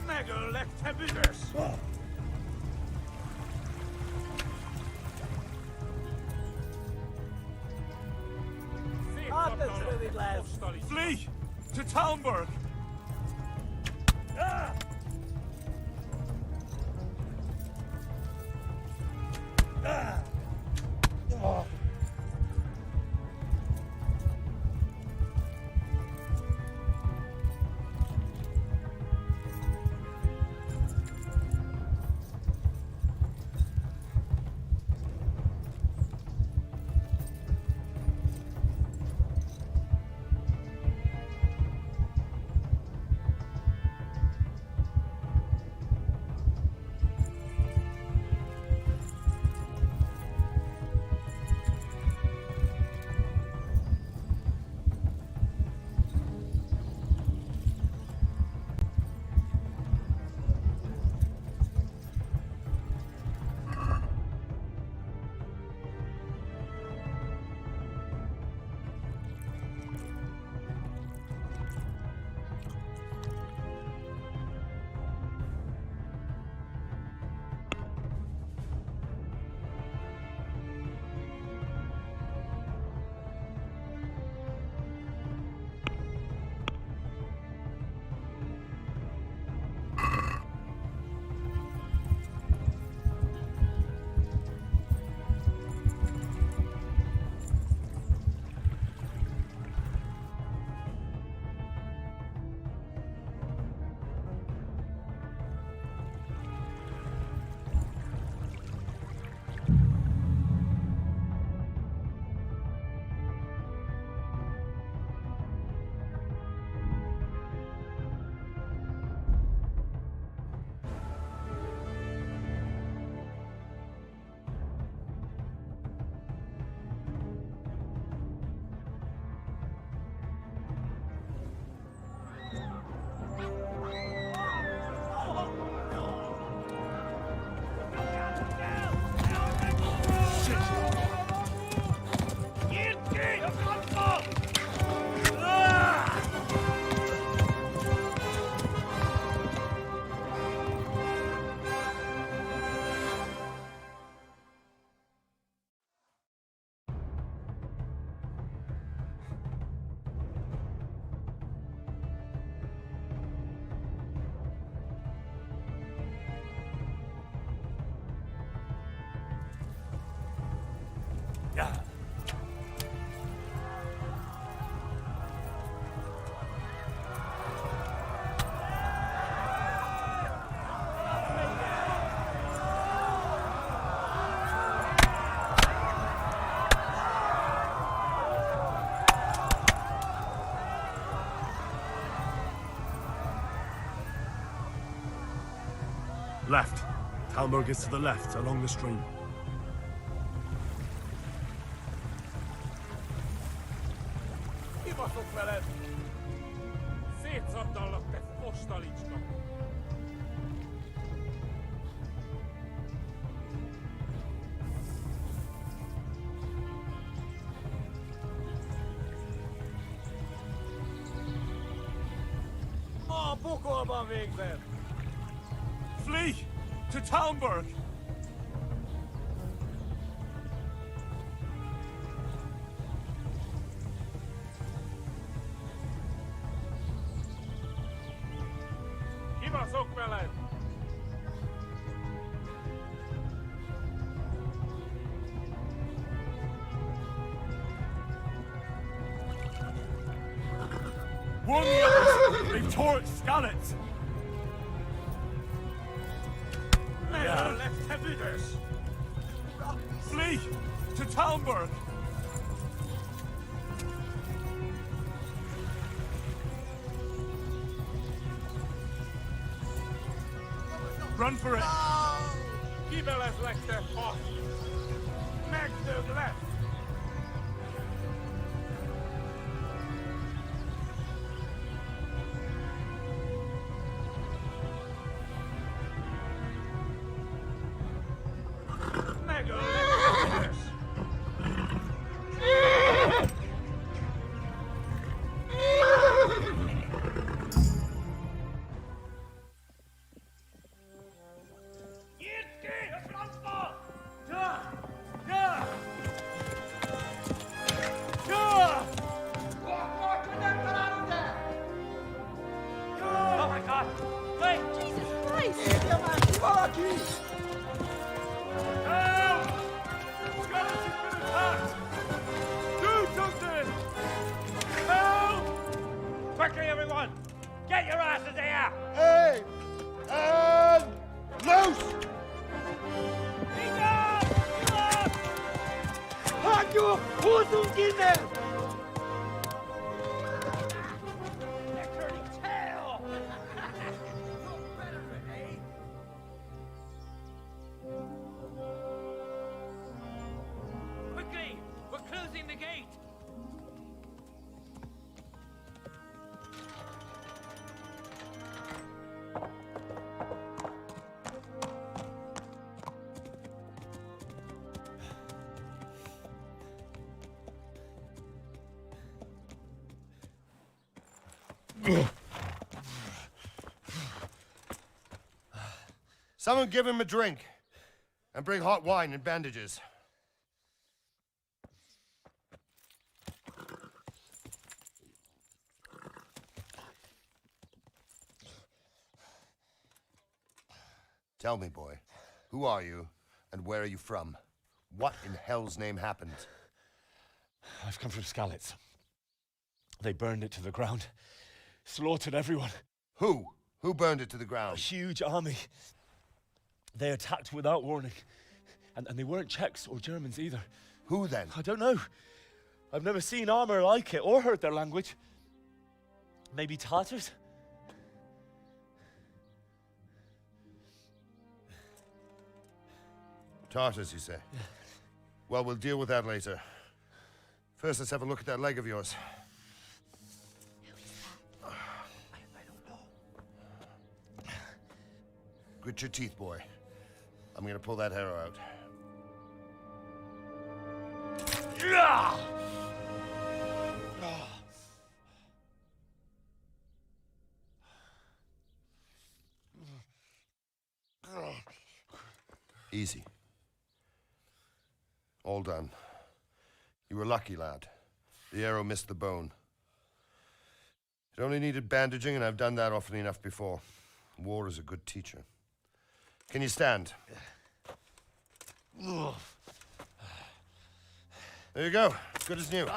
S9: Mega left hebiders.
S6: Flee! To Talmberg! Left. Talmberg is to the left, along the stream.
S9: Kibaszok veled! Szétszabdallak, te fostalicska! A pokolban végzett!
S6: Flee! To Talmberg!
S9: Kibaszok veled!
S6: Warn the others! They've tore its scallops!
S9: Left hebiders!
S6: Flee! To Talmberg! Run for it!
S9: Kibeles legte hat! Megdög lett!
S6: Help! Skeleton's been attacked! Do something! Help!
S8: Quickly, everyone! Get your asses here!
S18: Hey! And loose! Halt your Hosen in there!
S8: Quickly! We're closing the gate!
S3: Someone give him a drink. And bring hot wine and bandages. Tell me, boy, who are you and where are you from? What in hell's name happened?
S7: I've come from Skalitz. They burned it to the ground. Slaughtered everyone.
S3: Who? Who burned it to the ground?
S7: A huge army. They attacked without warning. And they weren't Czechs or Germans either.
S3: Who then?
S7: I don't know. I've never seen armor like it or heard their language. Maybe Tatars?
S3: Tartars, you say?
S7: Yeah.
S3: Well, we'll deal with that later. First, let's have a look at that leg of yours.
S7: I don't know.
S3: Grit your teeth, boy. I'm gonna pull that arrow out. Easy. All done. You were lucky, lad. The arrow missed the bone. It only needed bandaging, and I've done that often enough before. War is a good teacher. Can you stand? There you go. Good as new.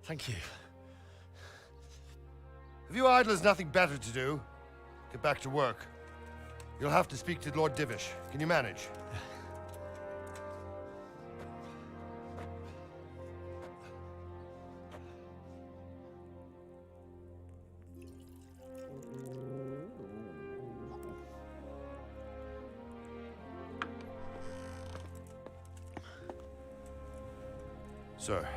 S7: Thank you.
S3: If you idlers nothing better to do, get back to work. You'll have to speak to Lord Divish. Can you manage? Sir,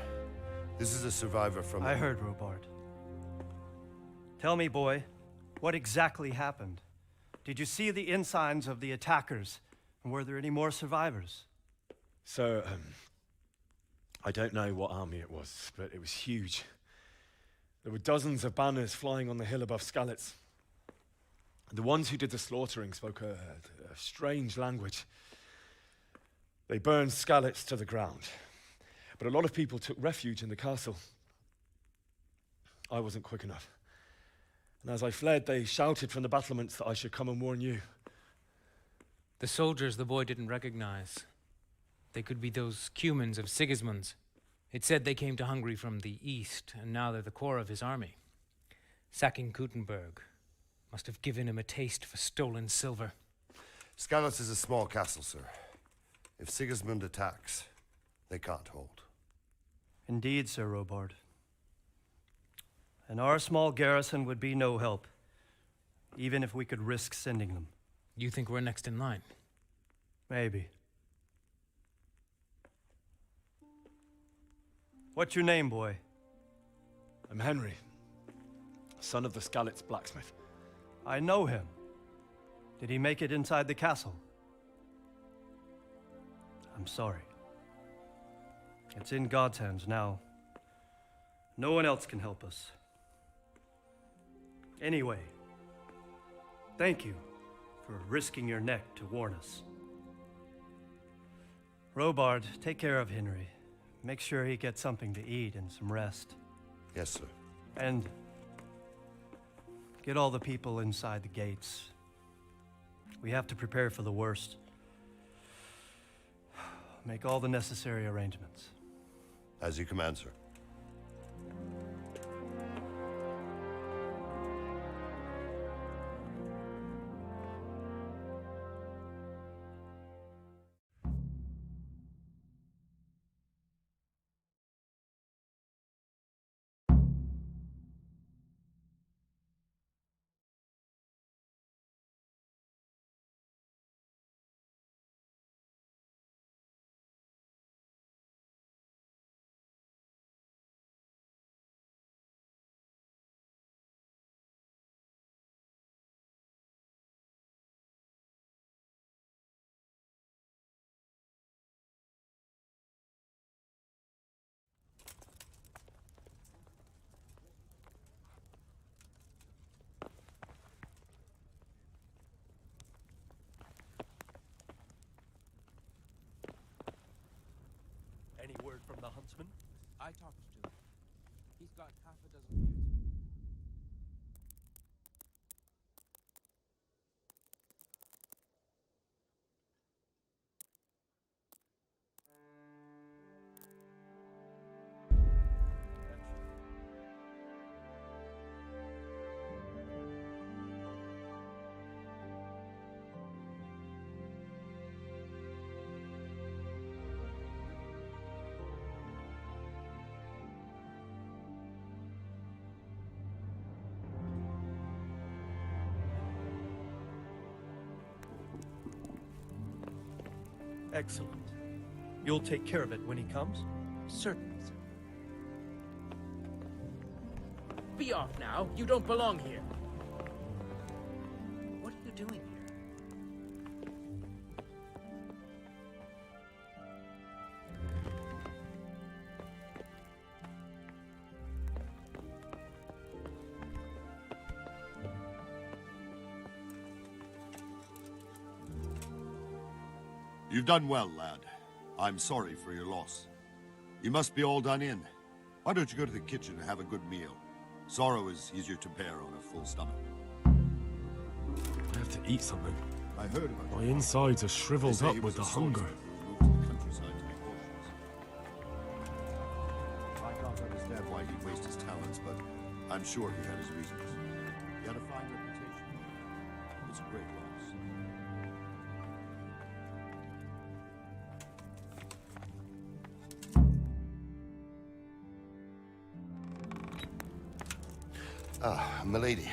S3: this is a survivor from...
S22: I heard, Robard. Tell me, boy, what exactly happened? Did you see the ensigns of the attackers? And were there any more survivors?
S7: So, I don't know what army it was, but it was huge. There were dozens of banners flying on the hill above Skalitz. The ones who did the slaughtering spoke a strange language. They burned Skalitz to the ground. But a lot of people took refuge in the castle. I wasn't quick enough. And as I fled, they shouted from the battlements that I should come and warn you.
S23: The soldiers the boy didn't recognize. They could be those Cumans of Sigismund's. It said they came to Hungary from the east, and now they're the core of his army. Sacking Gutenberg must have given him a taste for stolen silver.
S3: Skalitz is a small castle, sir. If Sigismund attacks, they can't hold.
S22: Indeed, Sir Robard. And our small garrison would be no help, even if we could risk sending them.
S23: You think we're next in line?
S22: Maybe. What's your name, boy?
S7: I'm Henry, son of the Skalitz blacksmith.
S22: I know him. Did he make it inside the castle? I'm sorry. It's in God's hands now. No one else can help us. Anyway, thank you for risking your neck to warn us. Robard, take care of Henry. Make sure he gets something to eat and some rest.
S3: Yes, sir.
S22: And get all the people inside the gates We have to prepare for the worst. Make all the necessary arrangements.
S3: As you command, sir.
S22: Any word from the huntsman?
S12: I talked to him. He's got half a dozen years.
S22: Excellent. You'll take care of it when he comes?
S12: Certainly, sir. Be off now. You don't belong here. What are you doing here?
S13: You've done well, lad. I'm sorry for your loss. You must be all done in. Why don't you go to the kitchen and have a good meal? Sorrow is easier to bear on a full stomach.
S7: I have to eat something.
S13: I heard about
S7: My insides are shriveled up with the hunger.
S13: I can't understand why he'd waste his talents, but I'm sure he had his reasons. He had a fine reputation. It's a great loss.
S3: Ah, milady.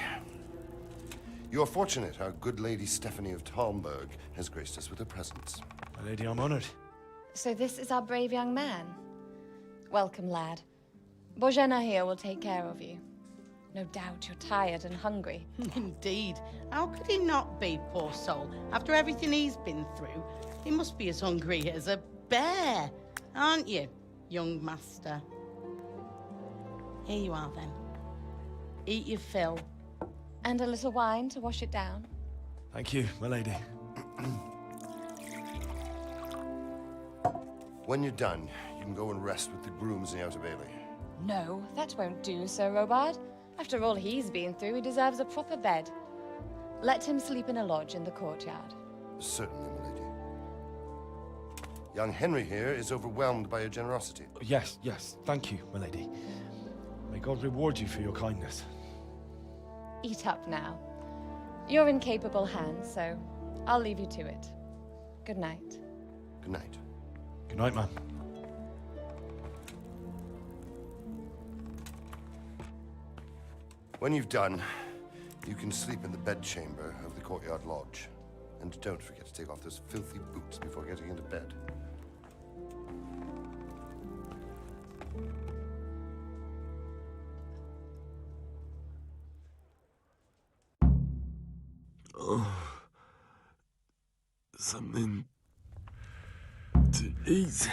S3: You are fortunate our good lady Stephanie of Talmberg has graced us with her presence.
S7: My lady, I'm honored.
S5: So this is our brave young man. Welcome, lad. Bojena here will take care of you. No doubt you're tired and hungry.
S16: Indeed. How could he not be, poor soul? After everything he's been through, he must be as hungry as a bear, aren't you, young master? Here you are, then. Eat your fill.
S5: And a little wine to wash it down.
S7: Thank you, my lady.
S3: When you're done, you can go and rest with the grooms in the Outer Bailey.
S5: No, that won't do, Sir Robard. After all he's been through, he deserves a proper bed. Let him sleep in a lodge in the courtyard.
S3: Certainly, milady. Young Henry here is overwhelmed by your generosity.
S7: Yes, yes, thank you, my lady. May God reward you for your kindness.
S5: Eat up now. You're in capable hands, so I'll leave you to it. Good night.
S3: Good night.
S7: Good night, ma'am.
S3: When you've done, you can sleep in the bedchamber of the courtyard lodge. And don't forget to take off those filthy boots before getting into bed.
S7: Oh, something to eat.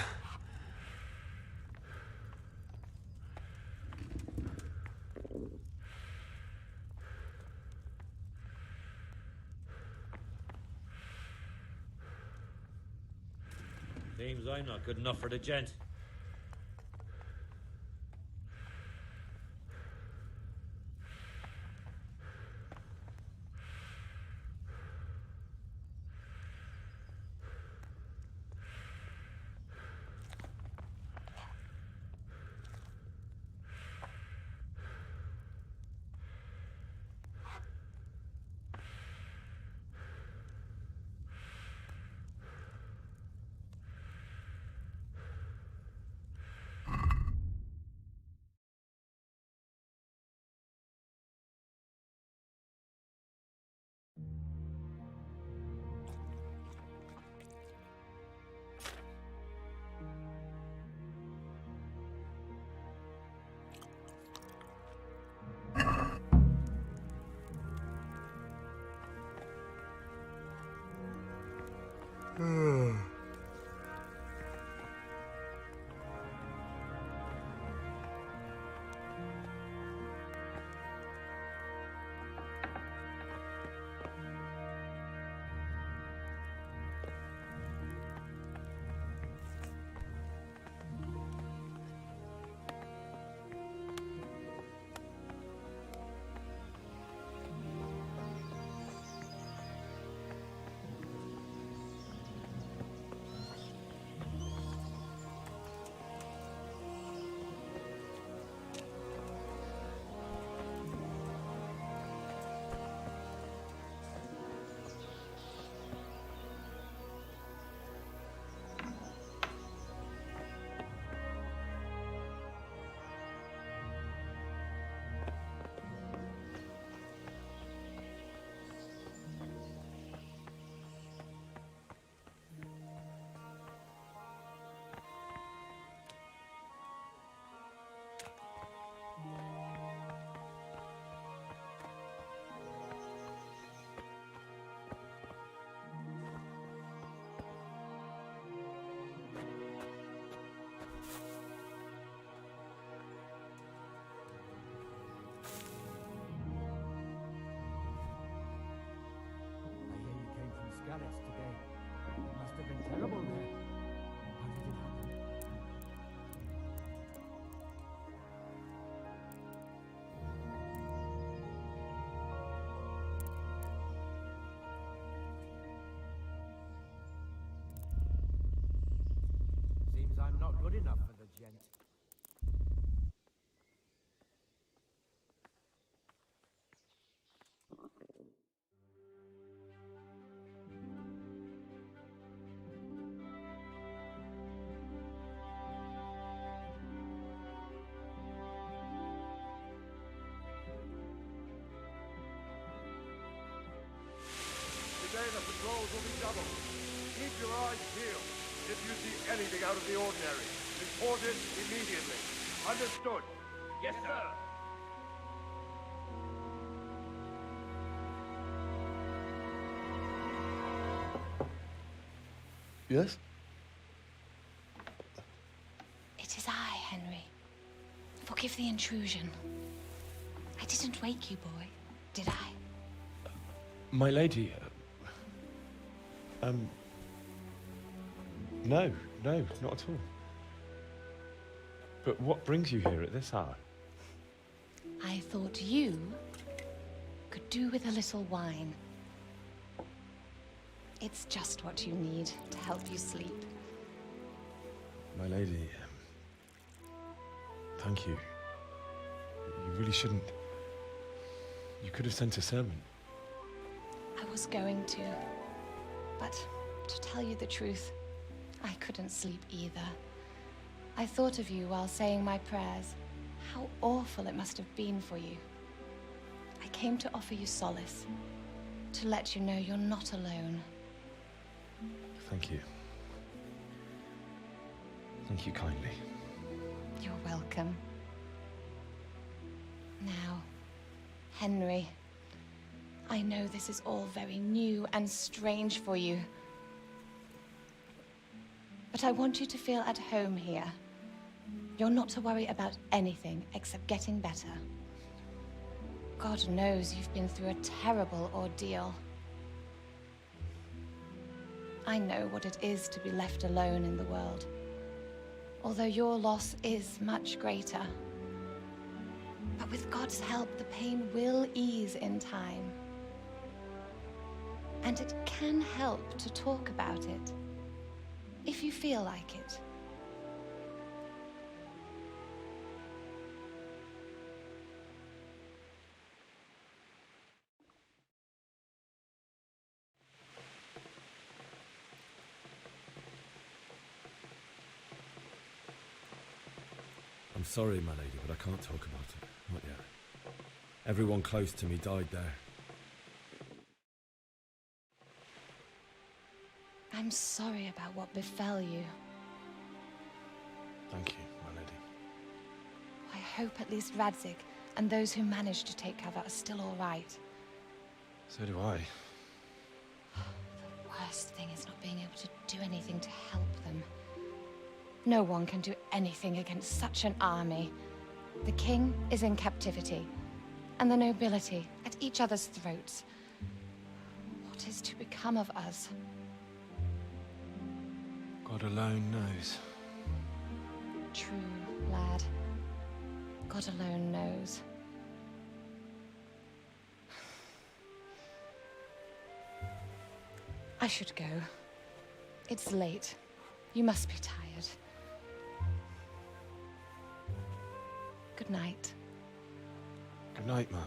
S24: Seems I'm not good enough for the gent.
S12: Today. It must have been terrible there. How did it happen? Seems I'm not good enough for the gent.
S9: Today the patrols will be doubled. Keep your eyes peeled. If you see anything out of the ordinary, report it immediately. Understood? Yes, sir.
S3: Yes?
S5: It is I, Henry. Forgive the intrusion. I didn't wake you, boy, did I?
S7: My lady, no, not at all. But what brings you here at this hour?
S5: I thought you could do with a little wine. It's just what you need to help you sleep.
S7: My lady, thank you. You really shouldn't. You could have sent a sermon.
S5: I was going to, but to tell you the truth, I couldn't sleep either. I thought of you while saying my prayers. How awful it must have been for you. I came to offer you solace, to let you know you're not alone.
S7: Thank you. Thank you kindly.
S5: You're welcome. Now, Henry, I know this is all very new and strange for you. But I want you to feel at home here. You're not to worry about anything except getting better. God knows you've been through a terrible ordeal. I know what it is to be left alone in the world, although your loss is much greater. But with God's help, the pain will ease in time. And it can help to talk about it, if you feel like it.
S7: I'm sorry, my lady, but I can't talk about it. Not yet. Everyone close to me died there.
S5: I'm sorry about what befell you.
S7: Thank you, my lady.
S5: I hope at least Radzik and those who managed to take cover are still all right.
S7: So do I.
S5: The worst thing is not being able to do anything to help them. No one can do anything against such an army. The king is in captivity, and the nobility at each other's throats. What is to become of us?
S7: God alone knows.
S5: True, lad. God alone knows. I should go. It's late. You must be tired. Good night.
S7: Good night, Mum.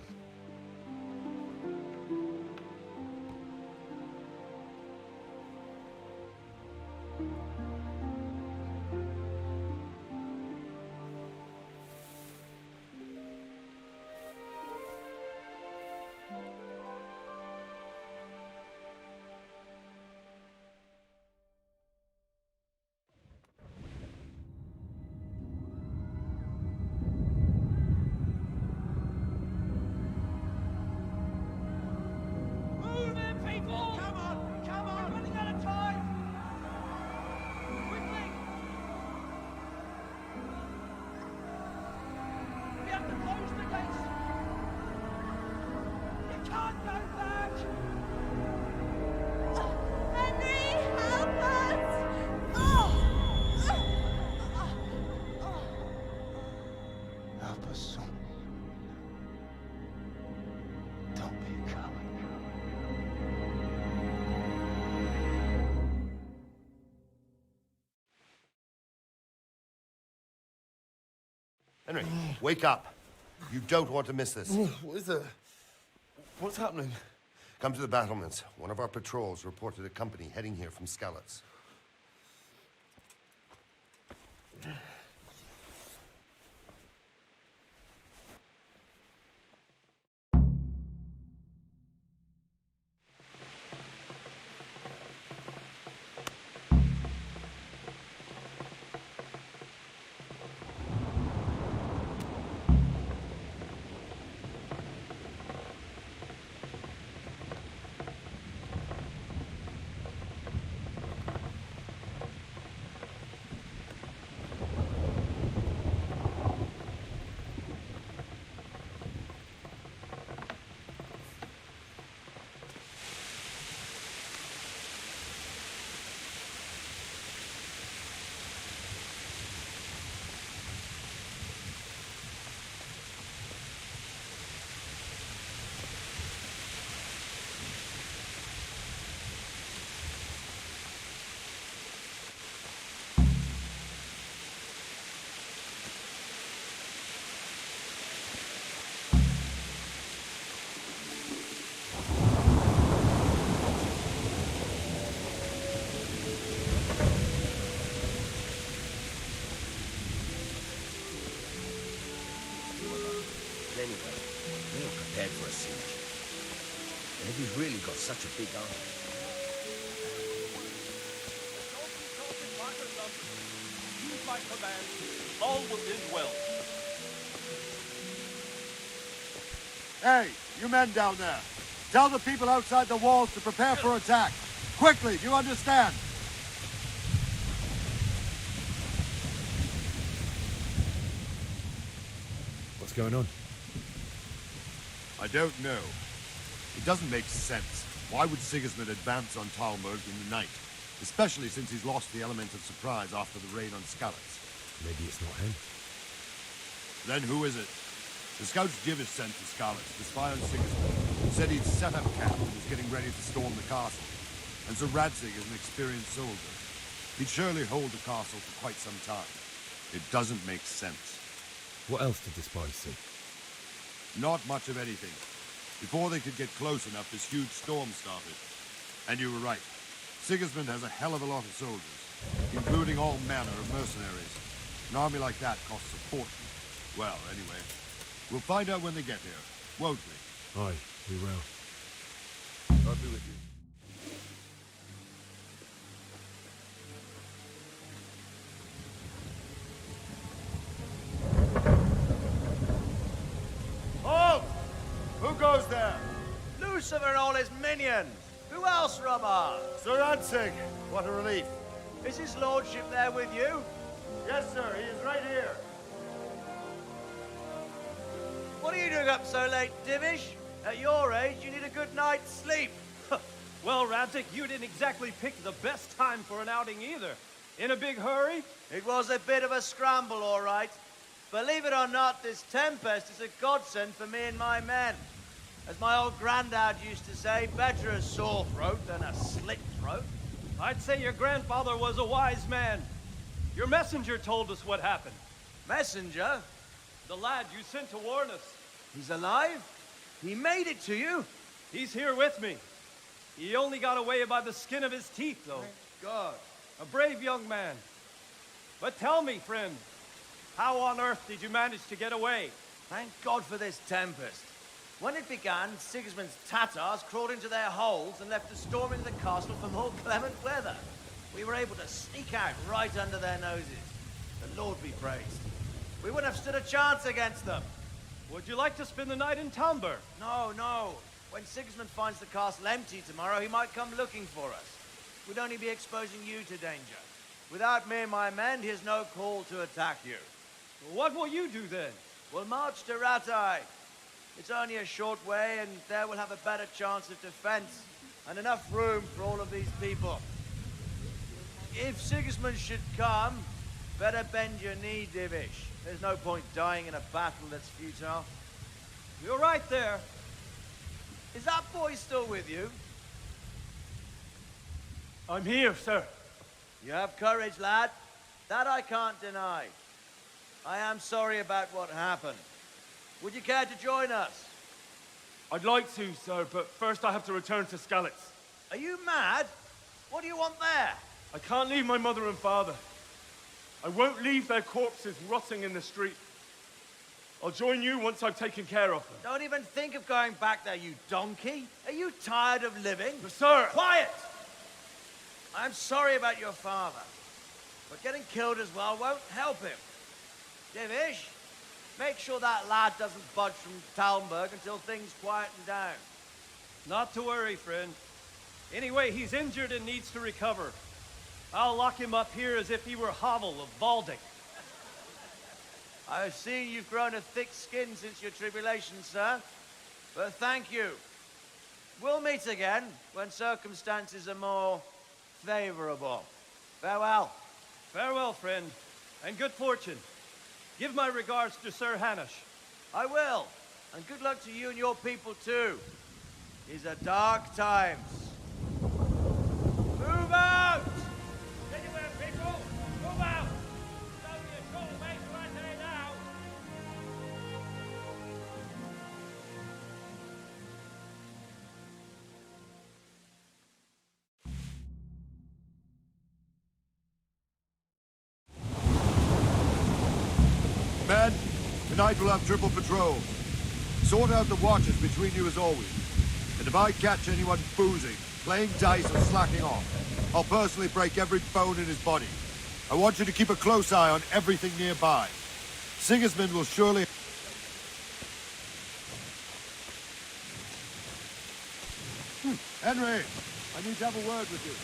S3: Henry, wake up. You don't want to miss this.
S1: What is it? What's happening?
S3: Come to the battlements. One of our patrols reported a company heading here from Skalitz.
S10: Anyway, we are prepared for a siege. And if he's really got such a big army.
S17: Use my command. All will end well.
S13: Hey, you men down there. Tell the people outside the walls to prepare for attack. Quickly, do you understand?
S7: What's going on?
S13: I don't know. It doesn't make sense. Why would Sigismund advance on Talmberg in the night? Especially since he's lost the element of surprise after the raid on Skalitz.
S7: Maybe it's not him.
S13: Then who is it? The scouts Jivis sent to Skalitz to spy on Sigismund. Said he'd set up camp and was getting ready to storm the castle. And Sir Radzig is an experienced soldier. He'd surely hold the castle for quite some time. It doesn't make sense.
S7: What else did the spies see?
S13: Not much of anything. Before they could get close enough, this huge storm started. And you were right. Sigismund has a hell of a lot of soldiers, including all manner of mercenaries. An army like that costs a fortune. Well, anyway, we'll find out when they get here, won't we?
S7: Aye, we will.
S13: I'll be with you.
S10: Halt! Who goes there? Lucifer and all his minions!
S2: Who else, Robber?
S3: Sir Ansig, what a relief.
S2: Is his lordship there with you?
S3: Yes, sir, he is right here.
S2: What are you doing up so late, Divish? At your age, you need a good night's sleep.
S17: Well, Radzik, you didn't exactly pick the best time for an outing either. In a big hurry?
S2: It was a bit of a scramble, all right. Believe it or not, this tempest is a godsend for me and my men. As my old granddad used to say, better a sore throat than a slit throat.
S17: I'd say your grandfather was a wise man. Your messenger told us what happened.
S2: Messenger?
S17: The lad you sent to warn us.
S2: He's alive? He made it to you?
S17: He's here with me. He only got away by the skin of his teeth, though.
S2: Thank God.
S17: A brave young man. But tell me, friend, how on earth did you manage to get away?
S2: Thank God for this tempest. When it began, Sigismund's Tatars crawled into their holes and left us storming the castle for more clement weather. We were able to sneak out right under their noses. The Lord be praised. We wouldn't have stood a chance against them.
S17: Would you like to spend the night in Tamber?
S2: No, no. When Sigismund finds the castle empty tomorrow, he might come looking for us. We'd only be exposing you to danger. Without me and my men, he has no call to attack you.
S17: What will you do then?
S2: We'll march to Ratai. It's only a short way, and there we'll have a better chance of defense and enough room for all of these people. If Sigismund should come, better bend your knee, Divish. There's no point dying in a battle that's futile.
S17: You're right there.
S2: Is that boy still with you?
S17: I'm here, sir.
S2: You have courage, lad. That I can't deny. I am sorry about what happened. Would you care to join us?
S17: I'd like to, sir, but first I have to return to Skalitz.
S2: Are you mad? What do you want there?
S17: I can't leave my mother and father. I won't leave their corpses rotting in the street. I'll join you once I've taken care of them.
S2: Don't even think of going back there, you donkey. Are you tired of living?
S17: But sir!
S2: Quiet! I'm sorry about your father, but getting killed as well won't help him. Divish, make sure that lad doesn't budge from Talmberg until things quieten down.
S17: Not to worry, friend. Anyway, he's injured and needs to recover. I'll lock him up here as if he were Havel of Baldic.
S2: I've seen you've grown a thick skin since your tribulation, sir. But thank you. We'll meet again when circumstances are more favorable. Farewell.
S17: Farewell, friend, and good fortune. Give my regards to Sir Hanush.
S2: I will. And good luck to you and your people, too. These are dark times. Move out!
S17: Anywhere, people! Move out! It's only a short way to Ratai now.
S13: Men, tonight we'll have triple patrol. Sort out the watches between you as always. And if I catch anyone boozing, playing dice or slacking off, I'll personally break every bone in his body. I want you to keep a close eye on everything nearby. Sigismund will surely... Henry, I need to have a word with you.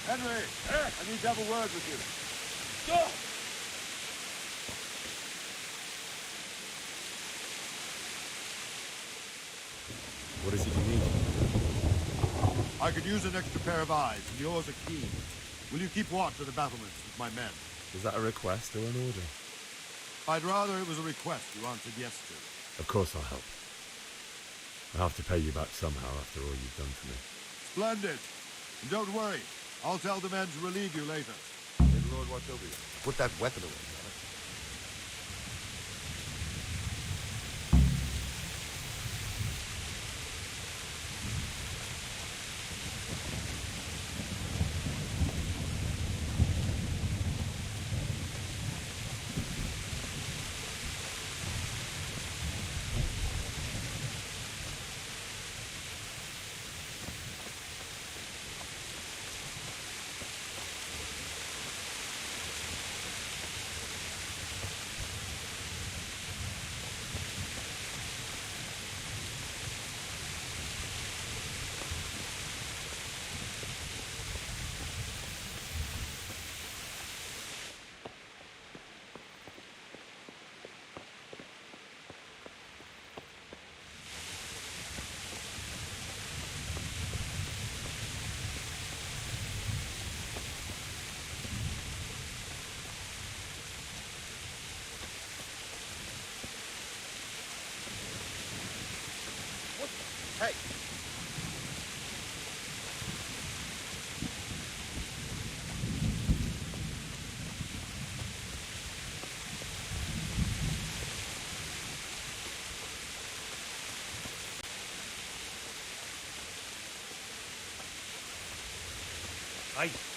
S13: Henry, I need to have a word with you.
S7: What is it you need?
S13: I could use an extra pair of eyes, and yours are keen. Will you keep watch of the battlements with my men?
S7: Is that a request or an order?
S13: I'd rather it was a request you answered yes to.
S7: Of course I'll help. I'll have to pay you back somehow after all you've done for me.
S13: Splendid. And don't worry, I'll tell the men to relieve you later.
S3: May the Lord watch over you. Put that weapon away, John.
S22: Aye.